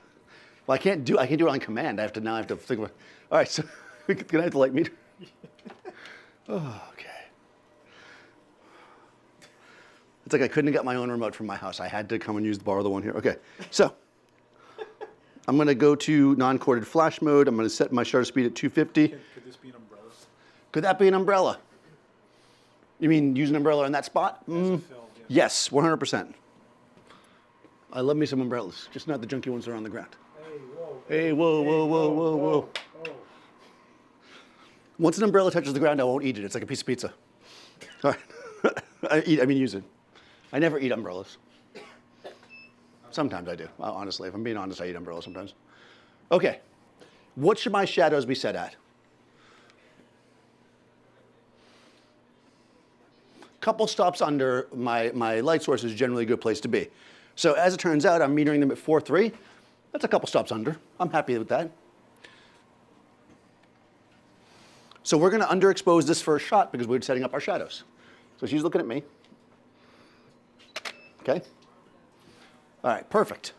Well, I can't do it on command. I have to think about. All right. So can I have the light meter? Oh, okay. It's like I couldn't have got my own remote from my house. I had to come and borrow the one here. Okay. So I'm going to go to non-corded flash mode. I'm going to set my shutter speed at 250. Could this be an umbrella? Could that be an umbrella? You mean use an umbrella in that spot? As a fill, yeah. Yes, 100%. I love me some umbrellas, just not the junky ones that are on the ground. Hey, whoa. Hey, whoa, whoa, whoa, whoa, whoa. Oh. Once an umbrella touches the ground, I won't eat it. It's like a piece of pizza. All right. I mean use it. I never eat umbrellas. Sometimes I do. Well, honestly, if I'm being honest, I eat umbrellas sometimes. Okay. What should my shadows be set at? Couple stops under my light source is generally a good place to be. So as it turns out, I'm metering them at 4.3. That's a couple stops under. I'm happy with that. So we're going to underexpose this first shot because we're setting up our shadows. So she's looking at me. Okay. All right, perfect.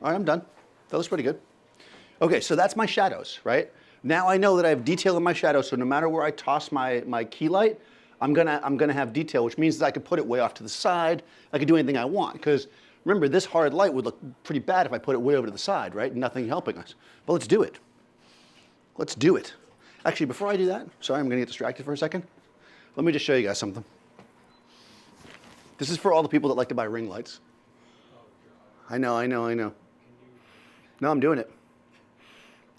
All right, I'm done. That looks pretty good. Okay, so that's my shadows, right? Now I know that I have detail in my shadows, so no matter where I toss my key light, I'm gonna have detail, which means that I could put it way off to the side. I could do anything I want, because remember, this hard light would look pretty bad if I put it way over to the side, right? Nothing helping us. But let's do it. Let's do it. Actually, before I do that, sorry, I'm gonna get distracted for a second. Let me just show you guys something. This is for all the people that like to buy ring lights. I know. No, I'm doing it.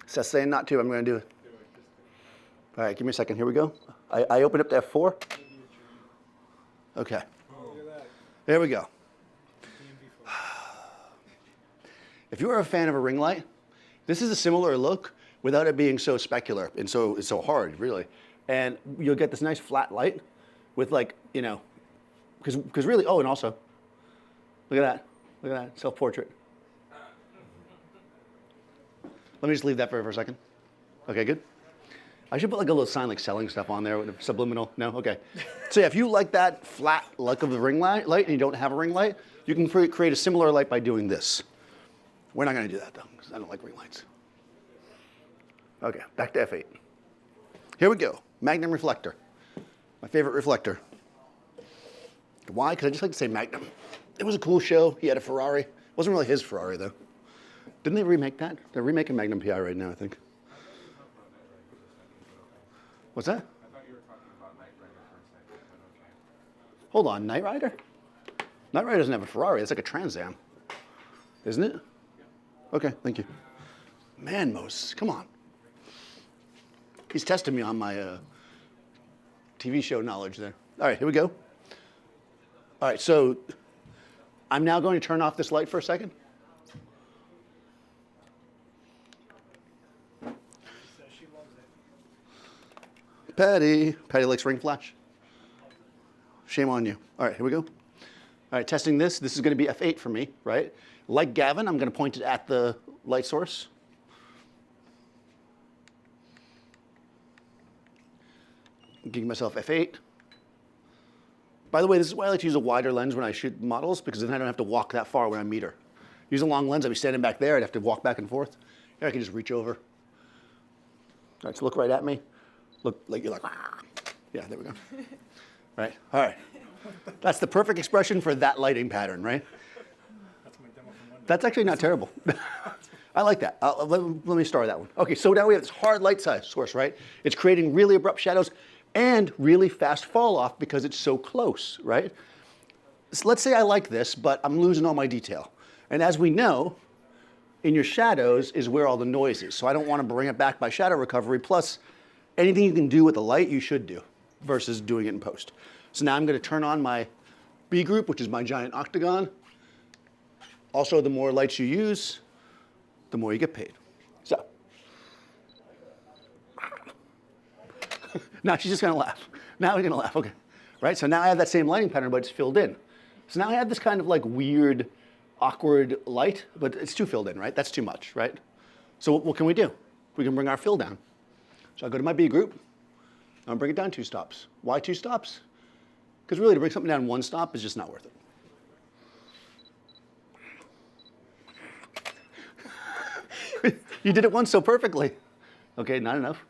Seth's saying not to, I'm gonna do it. All right, give me a second, here we go. I opened up to F4. Okay, there we go. If you are a fan of a ring light, this is a similar look without it being so specular and so hard, really. And you'll get this nice flat light with like, you know, because really, oh, and also, look at that, self-portrait. Let me just leave that for a second. Okay, good. I should put like a little sign like selling stuff on there with a subliminal, no? Okay. So yeah, if you like that flat look of the ring light and you don't have a ring light, you can create a similar light by doing this. We're not gonna do that though, because I don't like ring lights. Okay, back to F8. Here we go, Magnum Reflector. My favorite reflector. Why? Because I just like to say Magnum. It was a cool show. He had a Ferrari. It wasn't really his Ferrari though. Didn't they remake that? They're remaking Magnum PI right now, I think. What's that? I thought you were talking about Knight Rider for a second, but okay. Hold on, Knight Rider? Knight Rider doesn't have a Ferrari. It's like a Trans Am, isn't it? Okay, thank you. Man, Moses, come on. He's testing me on my TV show knowledge there. All right, here we go. All right, so I'm now going to turn off this light for a second. She loves it. Patty likes ring flash. Shame on you. All right, here we go. All right, testing this. This is going to be F8 for me, right? Like Gavin, I'm going to point it at the light source. Give myself F8. By the way, this is why I like to use a wider lens when I shoot models, because then I don't have to walk that far when I meter. Use a long lens, I'd be standing back there, I'd have to walk back and forth. Here I can just reach over. All right, so look right at me. Look like you're like, ah. Yeah, there we go. Right, all right. That's the perfect expression for that lighting pattern, right? That's my demo from Monday. That's actually not terrible. I like that. Let me start that one. Okay, so now we have this hard light source, right? It's creating really abrupt shadows and really fast fall off because it's so close, right? So let's say I like this, but I'm losing all my detail. And as we know, in your shadows is where all the noise is. So I don't want to bring it back by shadow recovery. Plus, anything you can do with the light, you should do versus doing it in post. So now I'm going to turn on my B group, which is my giant octagon. Also, the more lights you use, the more you get paid. So. Now she's just going to laugh. Now we're going to laugh, okay. Right, so now I have that same lighting pattern, but it's filled in. So now I have this kind of like weird, awkward light, but it's too filled in, right? That's too much, right? So what can we do? We can bring our fill down. So I go to my B group, and I'll bring it down 2 stops. Why 2 stops? Because really to bring something down 1 stop is just not worth it. You did it once so perfectly. Okay, not enough.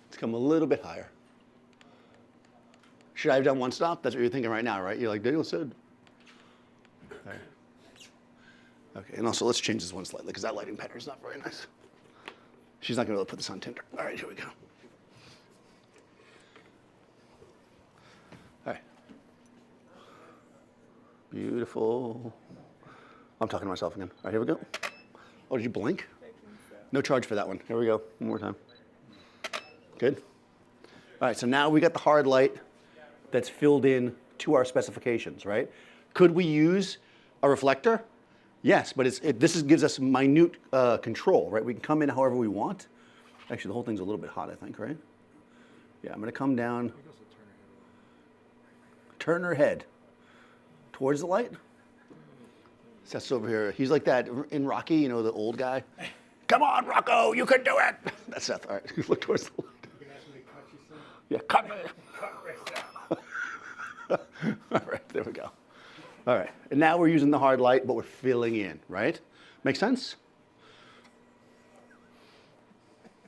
Let's come a little bit higher. Should I have done 1 stop? That's what you're thinking right now, right? You're like, Daniel said. All right. Okay, and also let's change this one slightly because that lighting pattern is not very nice. She's not going to be able to put this on Tinder. All right, here we go. All right. Beautiful. I'm talking to myself again. All right, here we go. Oh, did you blink? No charge for that one. Here we go. One more time. Good. All right, so now we got the hard light that's filled in to our specifications, right? Could we use a reflector? Yes, but this gives us minute control, right? We can come in however we want. Actually, the whole thing's a little bit hot, I think, right? Yeah, I'm going to come down. Turn her head towards the light. Seth's over here. He's like that in Rocky, you know, the old guy. Come on, Rocco, you can do it. That's Seth. All right, look towards the light. You can ask me to cut you some. Yeah, cut me. Cut right now. All right, there we go. All right, and now we're using the hard light, but we're filling in, right? Make sense?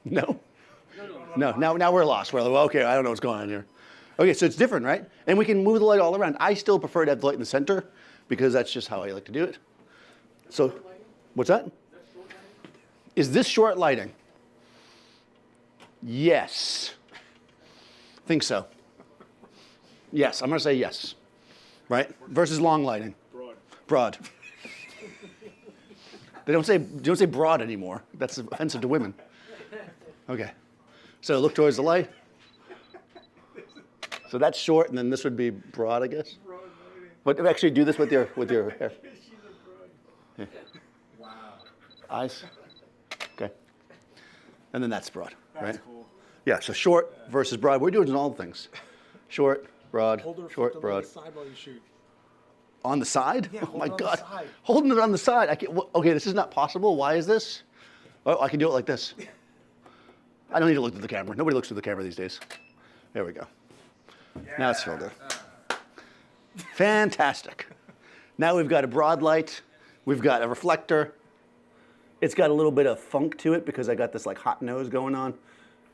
No? No, now we're lost. We're like, well, okay, I don't know what's going on here. Okay, so it's different, right? And we can move the light all around. I still prefer to have the light in the center because that's just how I like to do it. So, what's that? Is this short lighting? Yes. Think so. Yes, I'm going to say yes. Right? Versus long lighting. Broad. They don't say broad anymore. That's offensive to women. Okay. So look towards the light. So that's short, and then this would be broad, I guess. But actually, do this with your hair. Yeah. Wow. Eyes. Okay. And then that's broad, right? That's cool. Yeah. So short versus broad. We're doing all the things. Short, broad, Hold the short, reflector broad. on the side while you shoot. On the side? Yeah, Oh hold my it on the God. side. Holding it on the side. I can't, okay, this is not possible. Why is this? Oh, I can do it like this. I don't need to look through the camera. Nobody looks through the camera these days. There we go. Now it's filled in. Fantastic. Now we've got a broad light. We've got a reflector. It's got a little bit of funk to it because I got this like hot nose going on.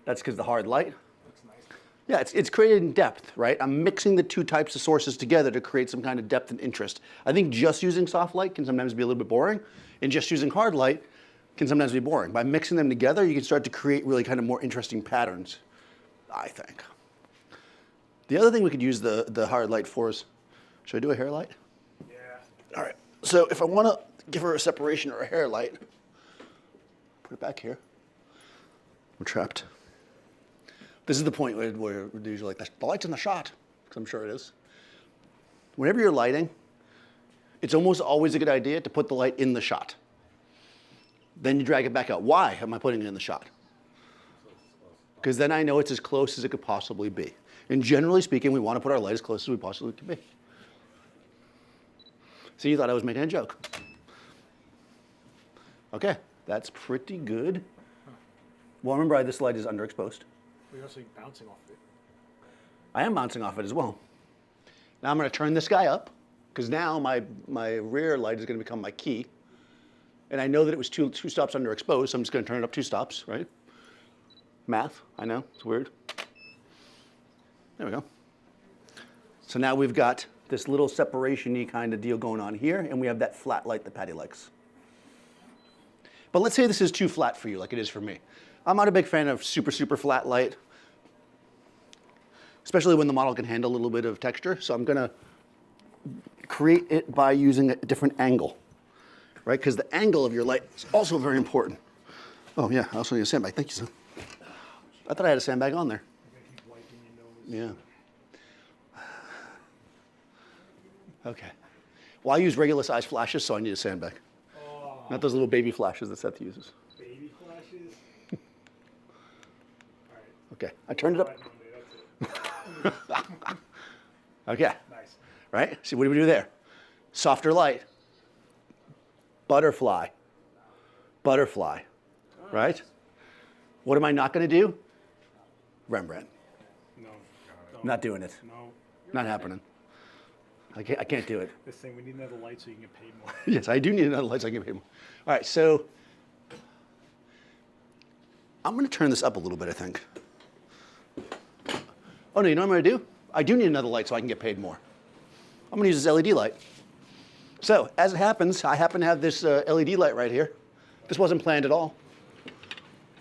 That's because the hard light. Looks nice. Yeah, it's creating depth, right? I'm mixing the two types of sources together to create some kind of depth and interest. I think just using soft light can sometimes be a little bit boring, and just using hard light can sometimes be boring. By mixing them together, you can start to create really kind of more interesting patterns, I think. The other thing we could use the hard light for is, should I do a hair light? Yeah. All right, so if I want to give her a separation or a hair light, put it back here. We're trapped. This is the point where they're usually like, the light's in the shot, because I'm sure it is. Whenever you're lighting, it's almost always a good idea to put the light in the shot. Then you drag it back out. Why am I putting it in the shot? Because then I know it's as close as it could possibly be. And generally speaking, we want to put our light as close as we possibly can be. See, you thought I was making a joke. Okay, that's pretty good. Well, remember, this light is underexposed. We're also bouncing off it. I am bouncing off it as well. Now I'm going to turn this guy up, because now my rear light is going to become my key. And I know that it was two stops underexposed, so I'm just going to turn it up 2 stops, right? Math, I know, it's weird. There we go. So now we've got this little separation-y kind of deal going on here, and we have that flat light that Patty likes. But let's say this is too flat for you, like it is for me. I'm not a big fan of super, super flat light, especially when the model can handle a little bit of texture. So I'm going to create it by using a different angle, right? Because the angle of your light is also very important. Oh, yeah, I also need a sandbag. Thank you, son. I thought I had a sandbag on there. You're gonna keep wiping your nose. Yeah. Okay. Well, I use regular size flashes, so I need a sandbag. Oh, Not those little baby flashes that Seth uses. baby flashes. All right. Okay, I turned it up. Monday, that's it. Okay, Nice. right? See, what do we do there? Softer light. Butterfly. Butterfly, right? What am I not going to do? Rembrandt. No. Not doing it. No. Not happening. I can't do it. This thing, we need another light so you can get paid more. Yes, I do need another light so I can pay more. All right, so I'm going to turn this up a little bit, I think. Oh, no, you know what I'm going to do? I do need another light so I can get paid more. I'm going to use this LED light. So as it happens, I happen to have this LED light right here. This wasn't planned at all.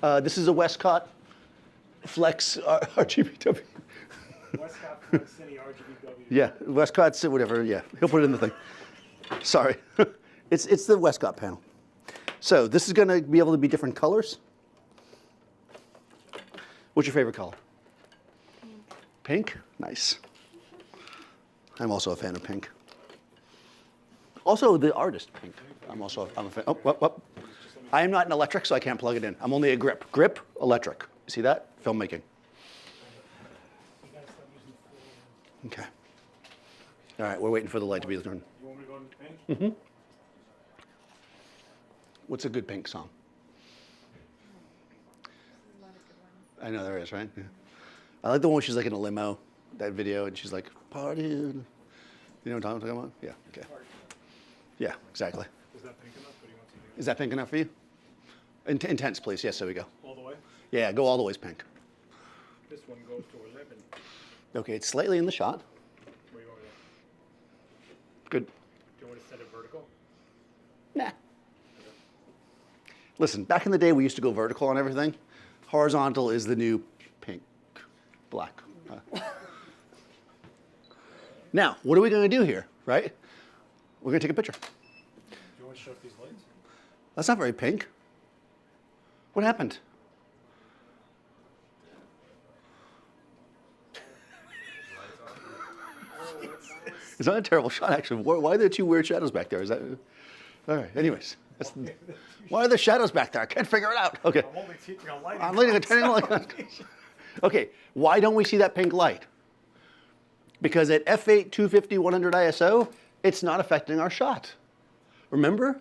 This is a Westcott Flex RGBW. Westcott Flex City RGBW. Yeah, Westcott's whatever. Yeah, he'll put it in the thing. Sorry, it's the Westcott panel. So this is going to be able to be different colors. What's your favorite color? Pink. Nice. I'm also a fan of pink. Also, the artist pink. I'm a fan. Oh, whoop, whoop. I am not an electric, so I can't plug it in. I'm only a grip. Grip, electric. See that? Filmmaking. Okay. All right, we're waiting for the light to be turned. You want me to go in pink? Mm-hmm. What's a good pink song? I know there is, right? Yeah. I like the one where she's like in a limo, that video, and she's like, party. You know what I'm talking about? Yeah, okay. Yeah, exactly. Is that pink enough? Or do you want something Is that pink enough for you? Intense, please. Yes, there we go. all the way? Yeah, go all the way pink. This one goes to 11. Okay, it's slightly in the shot. Where you want me to? Good. Do you want to set it vertical? Nah. Listen, back in the day, we used to go vertical on everything. Horizontal is the new pink, black. Now, what are we going to do here, right? We're going to take a picture. Do you want to show these lights? That's not very pink. What happened? It's not a terrible shot, actually. Why are there two weird shadows back there? Is that... All right, anyways. Why are there shadows back there? I can't figure it out. Okay. I'm only teaching a light. I'm turning a light on. Okay, why don't we see that pink light? Because at f8, 250, 100 ISO, it's not affecting our shot. Remember?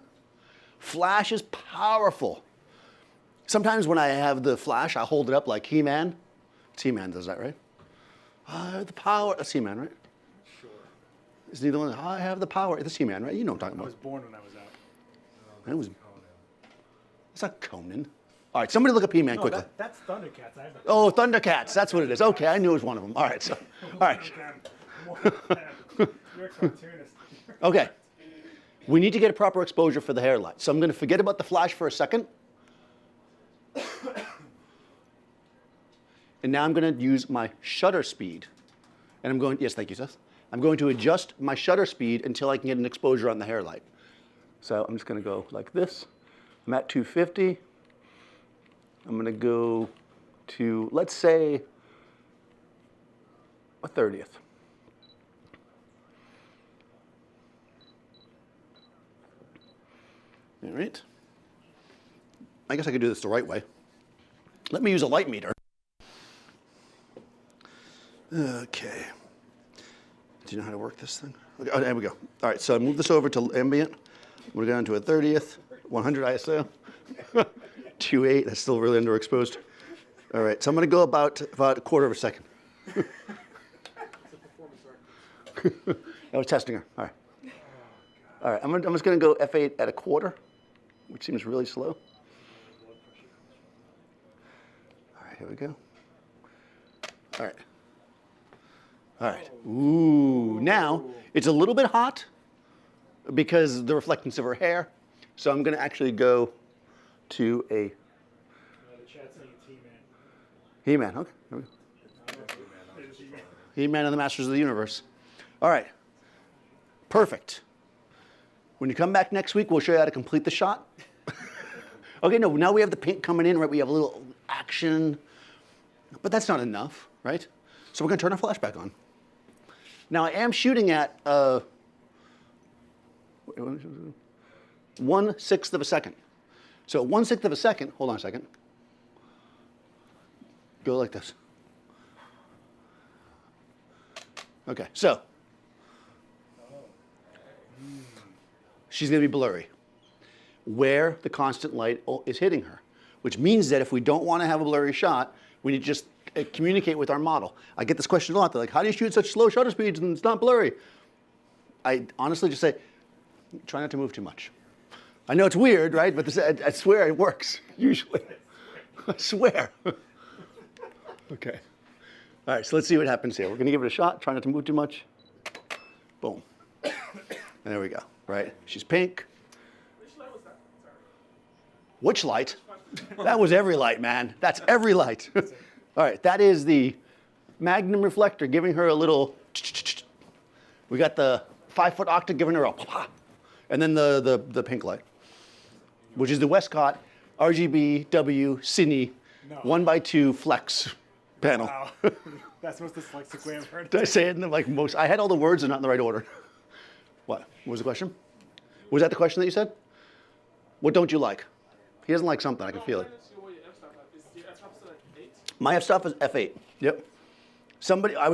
Flash is powerful. Sometimes when I have the flash, I hold it up like He-Man. It's He-Man does that, right? I have the power. That's He-Man, right? Sure. Isn't he the one that, I have the power? That's He-Man, right? You know what I'm talking I about. was born when I was out. That was, it's not Conan. All right, somebody look up He-Man No, quickly. that's Thundercats. I have a Oh, Thundercats. That's what it is. Okay, I knew it was one of them. All right, so, all right. You're a cartoonist. Okay. We need to get a proper exposure for the hair light. So I'm going to forget about the flash for a second. And now I'm going to use my shutter speed. And I'm going, yes, thank you, Seth. I'm going to adjust my shutter speed until I can get an exposure on the hair light. So I'm just going to go like this. I'm at 250. I'm going to go to, let's say, a 30th. All right. I guess I could do this the right way. Let me use a light meter. Okay. Do you know how to work this thing? Okay, oh, there we go. All right, so I move this over to ambient. We're going to a 30th, 100 ISO. 2.8, that's still really underexposed. All right, so I'm going to go about a quarter of a second. I was testing her. All right. All right, I'm just going to go f8 at a quarter, which seems really slow. All right, here we go. All right. All right. Ooh, now it's a little bit hot because the reflectance of her hair. So I'm going to actually go to a The chat's saying T-Man. He-Man. Okay. There we go. He-Man and the Masters of the Universe. All right. Perfect. When you come back next week, we'll show you how to complete the shot. Okay, no, now we have the pink coming in, right? We have a little action. But that's not enough, right? So we're going to turn our flash back on. Now, I am shooting at 1/6 of a second. So 1/6 of a second, hold on a second. Go like this. Okay, so she's going to be blurry where the constant light is hitting her, which means that if we don't want to have a blurry shot, we need to just communicate with our model. I get this question a lot. They're like, how do you shoot such slow shutter speeds and it's not blurry? I honestly just say, try not to move too much. I know it's weird, right? But this, I swear it works, usually. I swear. Okay. All right, so let's see what happens here. We're going to give it a shot. Try not to move too much. Boom. And there we go. right? She's pink. Which light was that? Sorry. Which light? That was every light, man. That's every light. All right, that is the Magnum Reflector giving her a little. We got the 5-foot octa giving her a pop, and then the pink light, which is the Westcott RGB W Cine No. 1x2 flex panel. Wow. That's the most dyslexic way I've heard. Did I say it in the, like most? I had all the words and not in the right order. What was the question? Was that the question that you said? What don't you like? He doesn't like something. I can feel it. What your F-stop at? Is your F-stop still at 8? My f-stop is f8. Yep.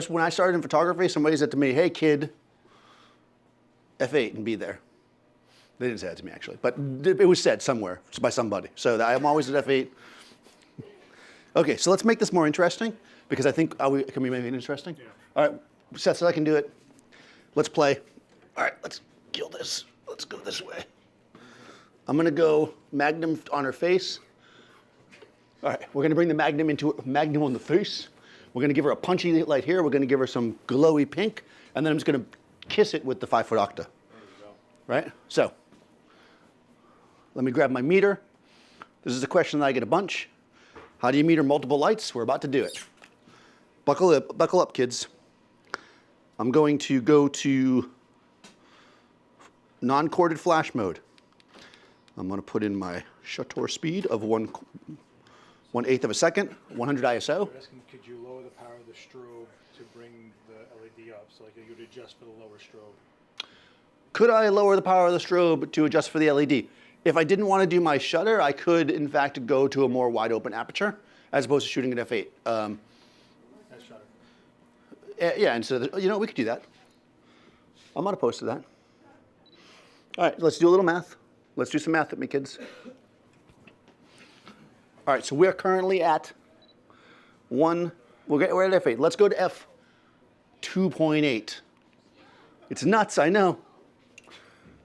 When I started in photography, somebody said to me, "Hey kid, f8 and be there." They didn't say that to me actually, but it was said somewhere by somebody. So I'm always at f8. Okay, so let's make this more interesting because I think can we make it interesting? Yeah. All right, Seth, so I can do it. Let's play. All right, let's kill this. Let's go this way. I'm gonna go Magnum on her face. All right, we're gonna bring the Magnum into Magnum on the face. We're gonna give her a punchy light here. We're gonna give her some glowy pink, and then I'm just gonna kiss it with the 5-foot octa. Right? So, let me grab my meter. This is a question that I get a bunch. How do you meter multiple lights? We're about to do it. Buckle up, kids. I'm going to go to non-corded flash mode. I'm going to put in my shutter speed of 1/8 of a second, 100 ISO. I'm asking, could you lower the power of the strobe to bring the LED up, so like you would adjust for the lower strobe? Could I lower the power of the strobe to adjust for the LED? If I didn't want to do my shutter, I could, in fact, go to a more wide open aperture as opposed to shooting at f8. That's shutter. Yeah, and so, we could do that. I'm not opposed to that. All right, let's do a little math. Let's do some math with me, kids. All right, so we're currently at we're at f8. Let's go to f2.8. It's nuts, I know.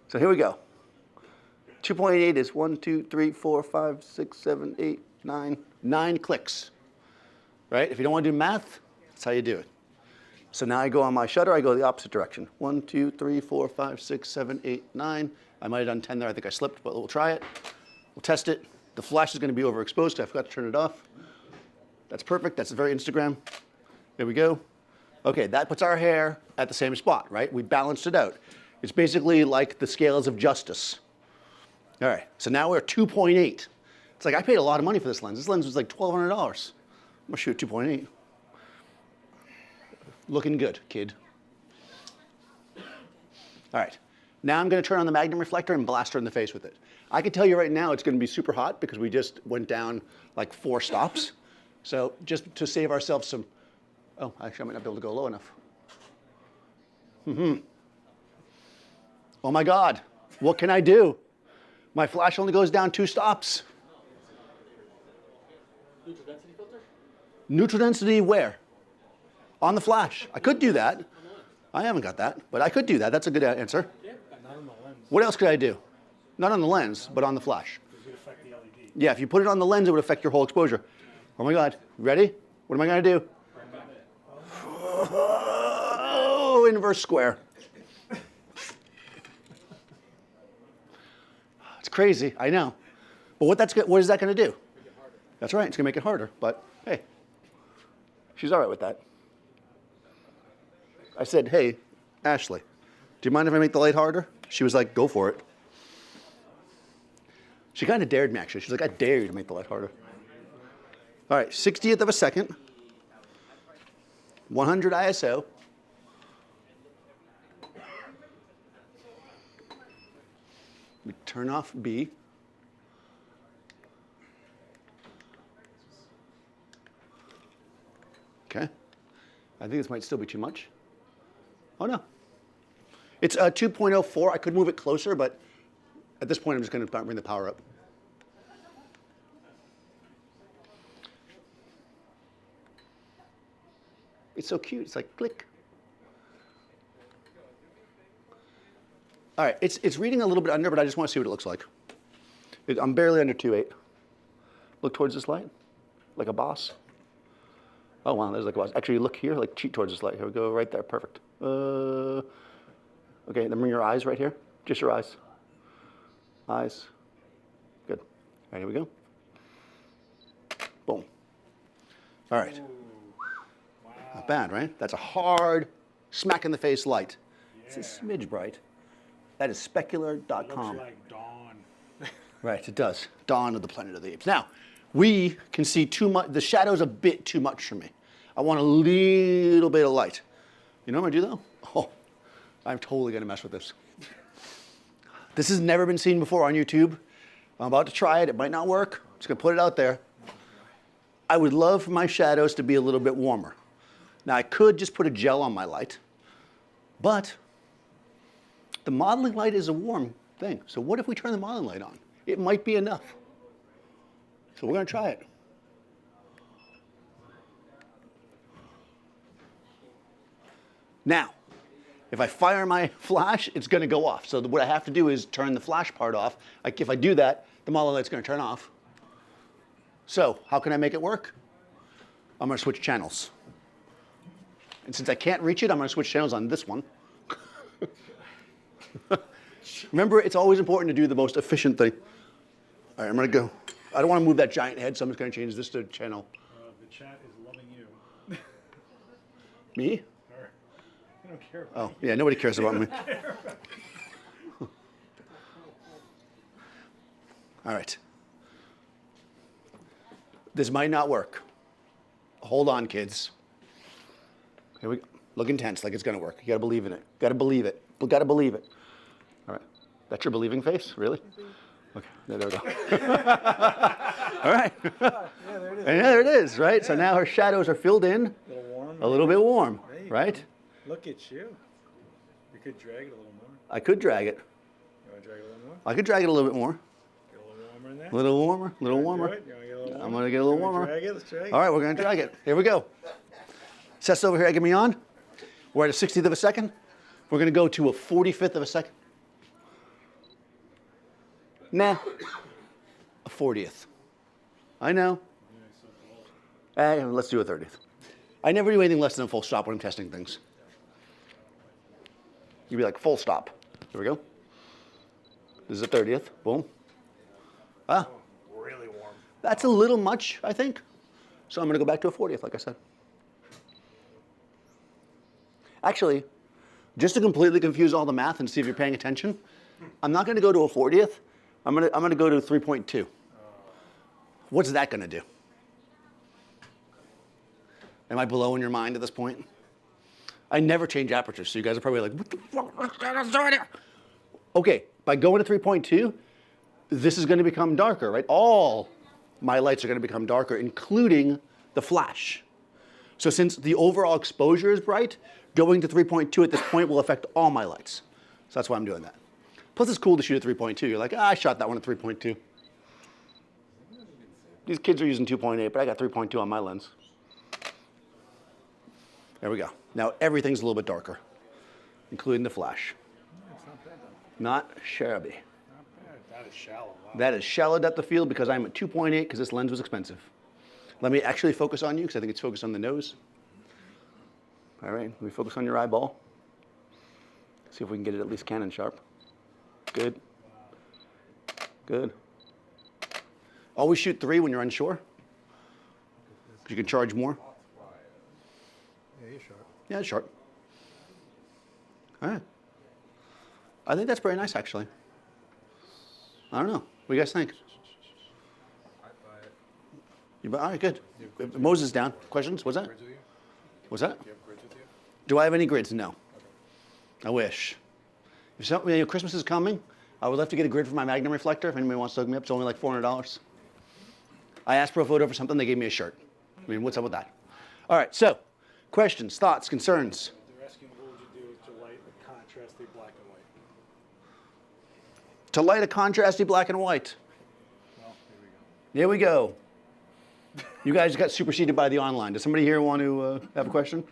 So here we go. 2.8 is 1, 2, 3, 4, 5, 6, 7, 8, 9. 9 clicks, right? If you don't want to do math, that's how you do it. So now I go on my shutter, I go the opposite direction. 1, 2, 3, 4, 5, 6, 7, 8, 9. I might have done 10 there. I think I slipped, but we'll try it. We'll test it. The flash is going to be overexposed because I forgot to turn it off. That's perfect. That's very Instagram. There we go. Okay, that puts our hair at the same spot, right? We balanced it out. It's basically like the scales of justice. All right, so now we're at 2.8. It's like I paid a lot of money for this lens. This lens was like $1,200. I'm gonna shoot 2.8. Looking good, kid. All right, now I'm gonna turn on the Magnum Reflector and blast her in the face with it. I can tell you right now it's gonna be super hot because we just went down like 4 stops. So just to save ourselves some, oh, actually I might not be able to go low enough. Oh my God, what can I do? My flash only goes down 2 stops. Neutral density filter? Neutral density where? On the flash. I could do that. I haven't got that, but I could do that. That's a good answer. Not on the lens. What else could I do? Not on the lens, but on the flash. It would affect the LED. Yeah, if you put it on the lens, it would affect your whole exposure. Oh my God, ready? What am I gonna do? Oh, inverse square. It's crazy, I know. But what is that gonna do? That's right, it's gonna make it harder, but hey, she's all right with that. I said, hey, Ashley, do you mind if I make the light harder? She was like, go for it. She kind of dared me, actually. She's like, I dare you to make the light harder. All right, 60th of a second, 100 ISO. We turn off B. Okay. I think this might still be too much. Oh no. It's 2.04. I could move it closer, but at this point I'm just going to bring the power up. It's so cute. It's like click. All right, it's reading a little bit under, but I just want to see what it looks like. I'm barely under 2.8. Look towards this light, like a boss. Oh wow, there's like a boss. Actually, look here, like cheat towards this light. Here we go, right there, perfect. Okay, then bring your eyes right here. Just your eyes. Eyes. Good. All right, here we go. Boom. All right. Wow. Not bad, right? That's a hard, smack in the face light. Yeah. It's a smidge bright. That is specular.com. Looks like dawn. Right, it does. Dawn of the Planet of the Apes. Now, we can see too much. The shadow's a bit too much for me. I want a little bit of light. You know what I'm gonna do though? Oh, I'm totally gonna mess with this. This has never been seen before on YouTube. I'm about to try it. It might not work. I'm just gonna put it out there. I would love for my shadows to be a little bit warmer. Now, I could just put a gel on my light, but the modeling light is a warm thing. So what if we turn the modeling light on? It might be enough. So we're gonna try it. Now, if I fire my flash, it's gonna go off. So what I have to do is turn the flash part off. Like if I do that, the modeling light's gonna turn off. So how can I make it work? I'm gonna switch channels. And since I can't reach it, I'm gonna switch channels on this one. Remember, it's always important to do the most efficient thing. All right, I'm gonna go. I don't wanna move that giant head, so I'm just gonna change this to channel. The chat is loving you. Me? Or, I don't care about Oh, yeah, nobody cares about me. All right. This might not work. Hold on, kids. Here we go. Look intense, like it's gonna work. You gotta believe in it. Gotta believe it. Gotta believe it. All right. That's your believing face? Really? Okay, there we go. All right. Yeah, there it is. And there it is, right? So now her shadows are filled in, A little warm. a little bit warm, There you right? go. Look at you. You could drag it a little more. I could drag it. You want to drag it a little more? I could drag it a little bit more. Get a little warmer in there? A little warmer, a little warmer. Do it? You want to get a little warmer? I'm gonna get a little You wanna warmer. Drag it? Let's drag it. All right, we're gonna drag it. Here we go. Seth's over here egging me on. We're at a 60th of a second. We're gonna go to a 45th of a second. Nah, a 40th. I know. Let's do a 30th. I never do anything less than a full stop when I'm testing things. You'd be like, full stop. Here we go. This is a 30th. Boom. Ah, really warm. that's a little much, I think. So I'm gonna go back to a 40th, like I said. Actually, just to completely confuse all the math and see if you're paying attention, I'm not gonna go to a 40th. I'm gonna go to 3.2. What's that gonna do? Am I blowing your mind at this point? I never change apertures, so you guys are probably like, what the fuck? Okay, by going to 3.2, this is gonna become darker, right? All my lights are gonna become darker, including the flash. So since the overall exposure is bright, going to 3.2 at this point will affect all my lights. So that's why I'm doing that. Plus it's cool to shoot at 3.2. You're like, I shot that one at 3.2. These kids are using 2.8, but I got 3.2 on my lens. There we go. Now everything's a little bit darker, including the flash. Not shabby. Not bad. That is shallow. Wow. That is shallow depth of field because I'm at 2.8 because this lens was expensive. Let me actually focus on you because I think it's focused on the nose. All right, let me focus on your eyeball. See if we can get it at least Canon sharp. Good. Good. Always shoot 3 when you're unsure. You can charge more. Yeah, you're sharp. Yeah, it's sharp. All right. I think that's very nice, actually. I don't know. What do you guys think? I buy it. You, all right, good. Moses down. Questions? What's that? Grids with you? What's that? Do you have grids with you? Do I have any grids? No. I wish. If Christmas is coming, I would love to get a grid for my Magnum Reflector. If anybody wants to hook me up, it's only like $400. I asked for a photo for something, they gave me a shirt. I mean, what's up with that? All right, so questions, thoughts, concerns? They're asking what would you do to light a contrasty black and white? To light a contrasty black and white. Well, here we go. Here we go. You guys got superseded by the online. Does somebody here want to have a question?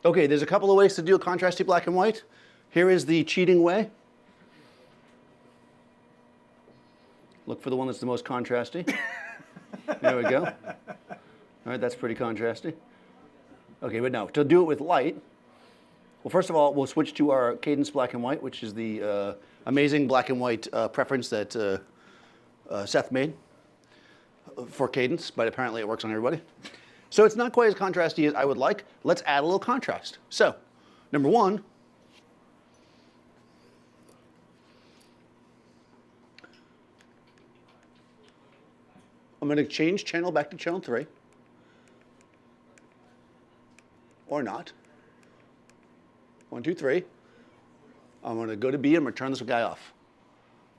Okay, there's a couple of ways to do a contrasty black and white. Here is the cheating way. Look for the one that's the most contrasty. There we go. All right, that's pretty contrasty. Okay, but no, to do it with light, Well, first of all, we'll switch to our Cadence black and white, which is the amazing black and white preference that Seth made for Cadence, but apparently it works on everybody. So it's not quite as contrasty as I would like. Let's add a little contrast. So, number one, I'm going to change channel back to channel 3. Or not. 1, 2, 3. I'm going to go to B. I'm going to turn this guy off.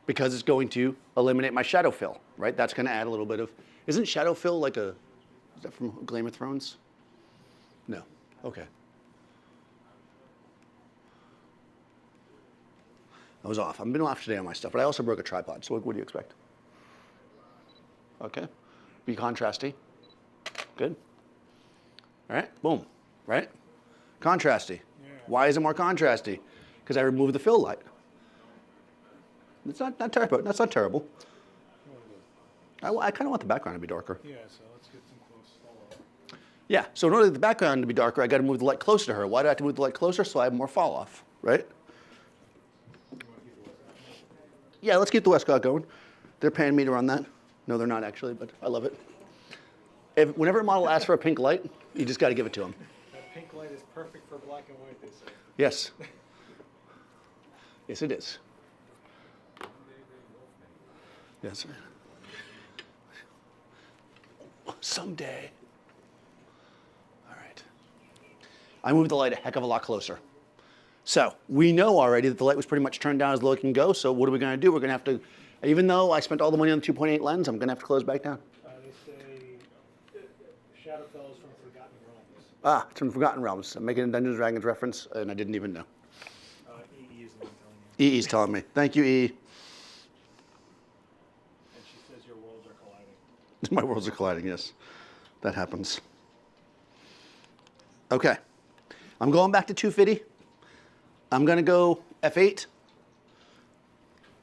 Because it's going to eliminate my shadow fill, right? That's going to add a little bit of... Isn't shadow fill like a... Is that from Game of Thrones? No. Okay. I was off. I've been off today on my stuff, but I also broke a tripod, so what do you expect? Okay. Be contrasty. Good. All right. Boom. Right? Contrasty. Yeah. Why is it more contrasty? Because I removed the fill light. It's not terrible. That's not terrible. I kind of want the background to be darker. Yeah, so let's get some close follow-up. Yeah, so in order for the background to be darker, I got to move the light closer to her. Why do I have to move the light closer? So I have more fall off, right? Yeah, let's keep the Westcott going. They're paying me to run that. No, they're not actually, but I love it. Whenever a model asks for a pink light, you just got to give it to them. That pink light is perfect for black and white, they say. Yes. Yes, it is. Yes. Someday. All right. I moved the light a heck of a lot closer. So we know already that the light was pretty much turned down as low it can go. So what are we going to do? We're going to have to, even though I spent all the money on the 2.8 lens, I'm going to have to close back down. They say shadow fill is from Forgotten Realms. Ah, it's from Forgotten Realms. I'm making a Dungeons & Dragons reference, and I didn't even know. EE is the one telling you. EE's telling me. Thank you, EE. And she says your worlds are colliding. My worlds are colliding, yes. That happens. Okay. I'm going back to 250. I'm going to go F8.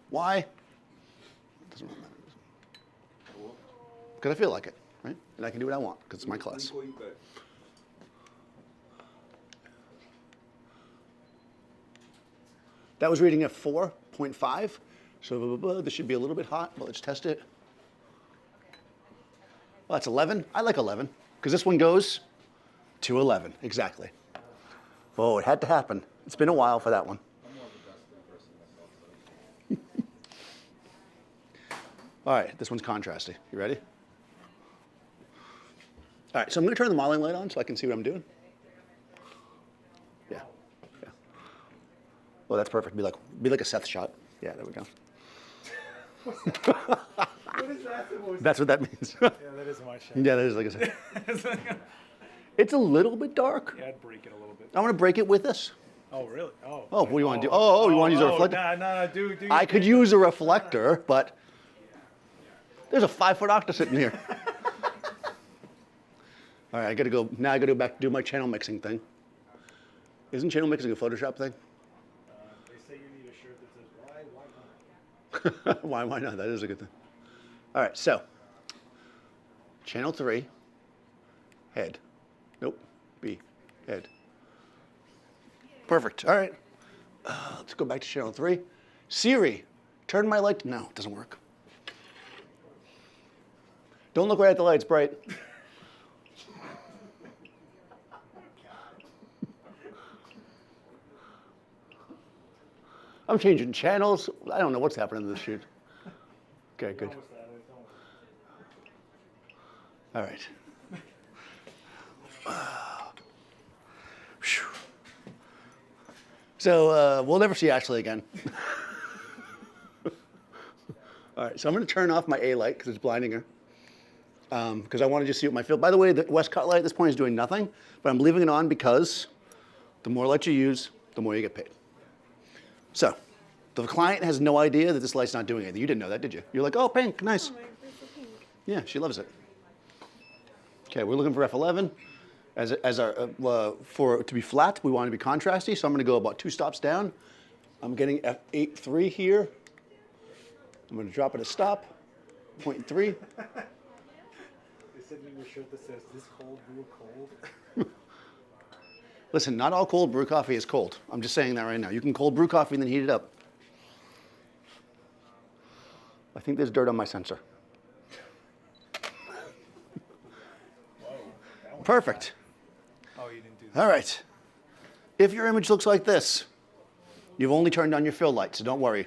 Why? Doesn't really matter. Because I feel like it, right? And I can do what I want because it's my class. That was reading at 4.5. So this should be a little bit hot, but let's test it. Well, that's 11. I like 11 because this one goes to 11. Exactly. Oh, it had to happen. It's been a while for that one. I'm more of a dusty person myself, so. All right, this one's contrasty. You ready? All right, so I'm going to turn the modeling light on so I can see what I'm doing. Yeah. Yeah. Well, that's perfect. Be like a Seth shot. Yeah, there we go. What is that supposed That's what that means. Yeah, that is my shot. Yeah, that is like I said. It's a little bit dark. Yeah, I'd break it a little bit. I want to break it with this. Oh, really? Oh. Oh, what do you want to do? Oh, you want to use a reflector? No, do. I could use a reflector, but there's a 5-foot octa sitting here. All right, I got to go. Now I got to go back to do my channel mixing thing. Isn't channel mixing a Photoshop thing? They say you need a shirt that says, why not? Why not? That is a good thing. All right, so channel 3, head. Nope, B, head. Perfect. All right. Let's go back to channel 3. Siri, turn my light. No, it doesn't work. Don't look right at the light. It's bright. I'm changing channels. I don't know what's happening to this shoot. Okay, good. All right. Phew. So we'll never see Ashley again. All right, so I'm going to turn off my A light because it's blinding her. Because I want to just see what my field. By the way, the Westcott light at this point is doing nothing, but I'm leaving it on because the more light you use, the more you get paid. So the client has no idea that this light's not doing anything. You didn't know that, did you? You're like, oh, pink, nice. Yeah, she loves it. Okay, we're looking for F11. As our, for it to be flat, we want it to be contrasty, so I'm going to go about 2 stops down. I'm getting F8.3 here. I'm going to drop it a stop, 0.3. They said you need a shirt that says, this cold, real cold. Listen, not all cold brew coffee is cold. I'm just saying that right now. You can cold brew coffee and then heat it up. I think there's dirt on my sensor. Perfect. Oh, you didn't do that. All right. If your image looks like this, you've only turned on your fill light, so don't worry.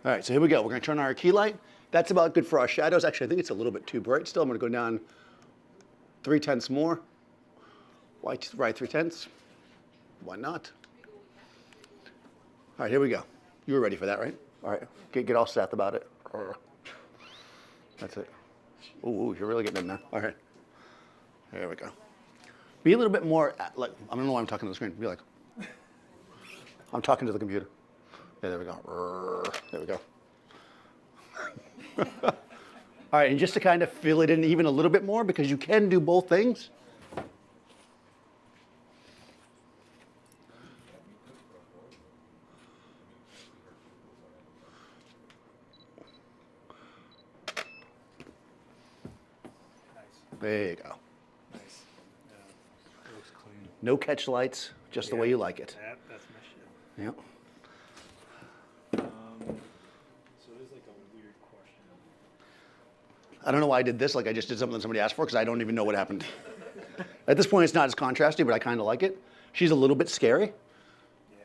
All right, so here we go. We're going to turn on our key light. That's about good for our shadows. Actually, I think it's a little bit too bright still. I'm going to go down 3/10 more. Why right 3/10? Why not? All right, here we go. You were ready for that, right? All right, get all set about it. That's it. Ooh, you're really getting in there. All right. There we go. Be a little bit more, like, I don't know why I'm talking to the screen. Be like, I'm talking to the computer. Yeah, there we go. There we go. All right, and just to kind of fill it in even a little bit more, because you can do both things. There you go. Nice. Yeah. It looks clean. No catch lights, just the way you like it. That's my shit. Yep. So there's like a weird question. I don't know why I did this, like I just did something that somebody asked for, because I don't even know what happened. At this point, it's not as contrasty, but I kind of like it. She's a little bit scary. Yeah.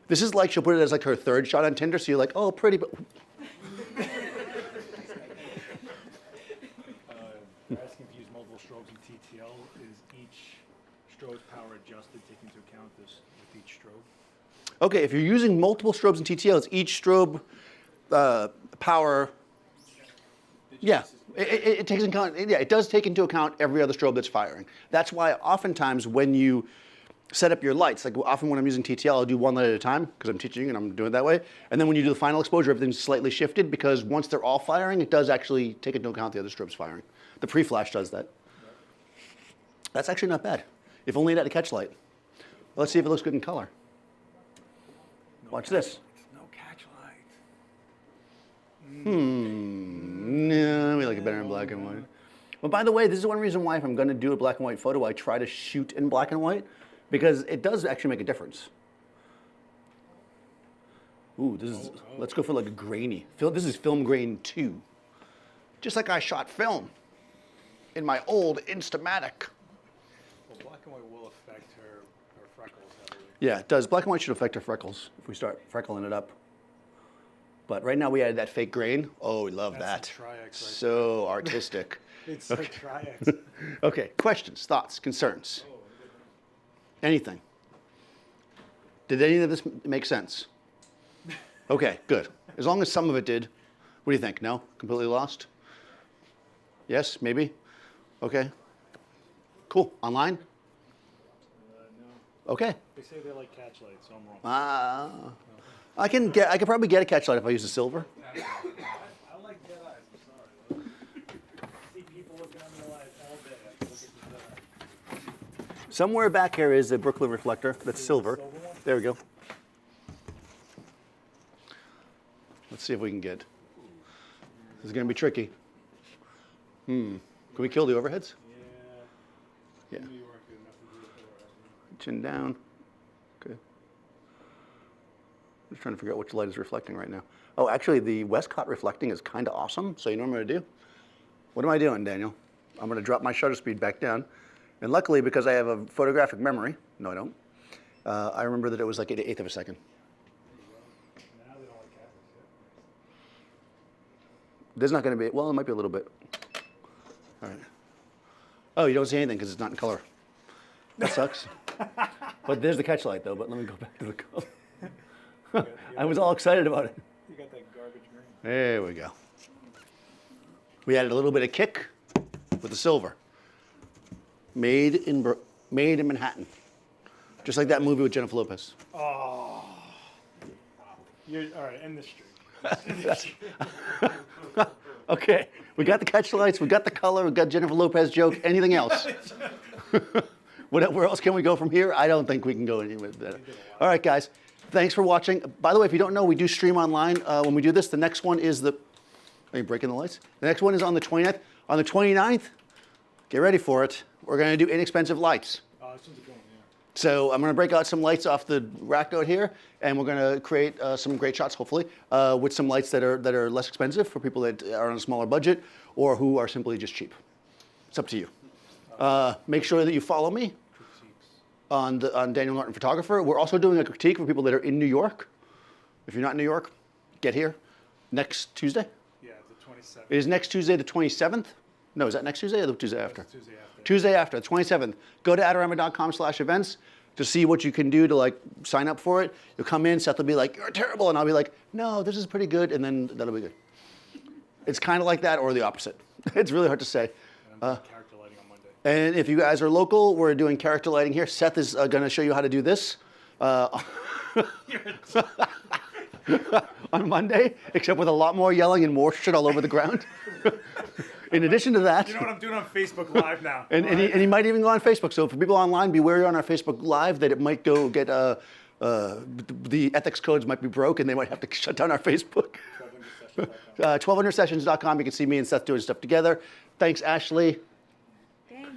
This is like, she'll put it as like her third shot on Tinder, so you're like, oh, pretty, but Asking if you use multiple strobes in TTL, is each strobe power adjusted, taking into account this with each strobe? okay, if you're using multiple strobes in TTL, it's each strobe power. Yeah, it takes into account. Yeah, it does take into account every other strobe that's firing. That's why oftentimes when you set up your lights, like often when I'm using TTL, I'll do one light at a time because I'm teaching and I'm doing it that way. And then when you do the final exposure, everything's slightly shifted because once they're all firing, it does actually take into account the other strobes firing. The pre-flash does that. That's actually not bad. If only it had a catch light. Let's see if it looks good in color. Watch this. No catch light. No, we like it better in black and white. But by the way, this is one reason why if I'm going to do a black and white photo, I try to shoot in black and white because it does actually make a difference. Ooh, this is, let's go for like a grainy. This is film grain 2. Just like I shot film in my old Instamatic. Well, black and white will affect her freckles heavily. Yeah, it does. Black and white should affect her freckles if we start freckling it up. But right now we added that fake grain. Oh, we love That's that. some Tri-X right So artistic. It's like Tri-X. Okay, questions, thoughts, concerns? Anything? Did any of this make sense? Okay, good. As long as some of it did. What do you think? No? Completely lost? Yes? Maybe? Okay. Cool. Online? No. Okay. They say they like catch lights, so I'm wrong. I could probably get a catch light if I use a silver. I like dead eyes, I'm sorry. See people looking at my lights all day. I can look at the dead eye. Somewhere back here is a Brooklyn reflector that's silver. Silver one? There we go. Let's see if we can get. This is going to be tricky. Can we kill the overheads? Yeah. Yeah. Maybe you weren't good enough to do it for Chin down. Okay. Just trying to figure out which light is reflecting right now. Oh, actually, the Westcott reflecting is kind of awesome. So you know what I'm going to do? What am I doing, Daniel? I'm going to drop my shutter speed back down. And luckily, because I have a photographic memory, no, I don't, I remember that it was like an eighth of a second. Now they don't like catch lights. There's not going to be, well, it might be a little bit. All right. Oh, you don't see anything because it's not in color. That sucks. But there's the catch light, though. But let me go back to the color. I was all excited about it. You got that garbage green. There we go. We added a little bit of kick with the silver. Made in Manhattan. Just like that movie with Jennifer Lopez. Oh. You're, all right, end the stream. Okay, we got the catch lights, we got the color, we got Jennifer Lopez joke. Anything else? Where else can we go from here? I don't think we can go anywhere better. All right, guys. Thanks for watching. By the way, if you don't know, we do stream online. When we do this, the next one is the... Are you breaking the lights? The next one is on the 29th. On the 29th, get ready for it. We're going to do inexpensive lights. This one's a good one, So I'm going to break out some lights off the rack out here, and we're going to create some great shots, hopefully, with some lights that are less expensive for people that are on a smaller budget or who are simply just cheap. It's up to you. Make sure that you follow me on Daniel Norton Photographer. We're also doing a critique for people that are in New York. If you're not in New York, get here next Tuesday. Yeah, the 27th. Is next Tuesday the 27th? No, is that next Tuesday or the Tuesday after? Tuesday after. Tuesday after, the 27th. Go to adorama.com/events to see what you can do to like sign up for it. You'll come in, Seth will be like, "You're terrible," and I'll be like, "No, this is pretty good," and then that'll be good. It's kind of like that or the opposite. It's really hard to say. And I'm doing character lighting on Monday. And if you guys are local, we're doing character lighting here. Seth is going to show you how to do this on Monday, except with a lot more yelling and more shit all over the ground. In addition to that, You know what I'm doing on Facebook Live now? and he might even go on Facebook. So for people online, be wary on our Facebook Live that it might go get the ethics codes might be broke and they might have to shut down our Facebook. 1200sessions.com. You can see me and Seth doing stuff together. Thanks, Ashley. Thanks.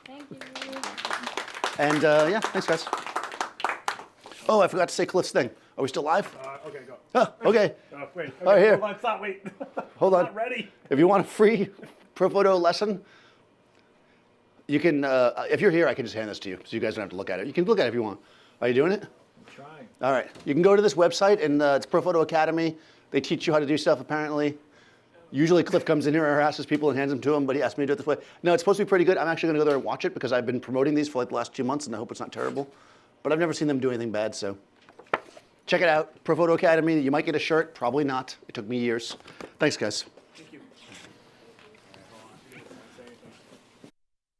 Thank you. And yeah, thanks, guys. Oh, I forgot to say Cliff's thing. Are we still live? Okay, go. Oh, okay. Wait. All right, here. Hold on, stop, wait. Hold on. Not ready. If you want a free pro photo lesson, you can, if you're here, I can just hand this to you so you guys don't have to look at it. You can look at it if you want. Are you doing it? I'm trying. All right. You can go to this website, and it's Pro Photo Academy. They teach you how to do stuff, apparently. Usually Cliff comes in here and harasses people and hands them to them, but he asked me to do it this way. No, it's supposed to be pretty good. I'm actually going to go there and watch it because I've been promoting these for like the last 2 months, and I hope it's not terrible. But I've never seen them do anything bad, so check it out. Pro Photo Academy. You might get a shirt. Probably not. It took me years. Thanks, guys.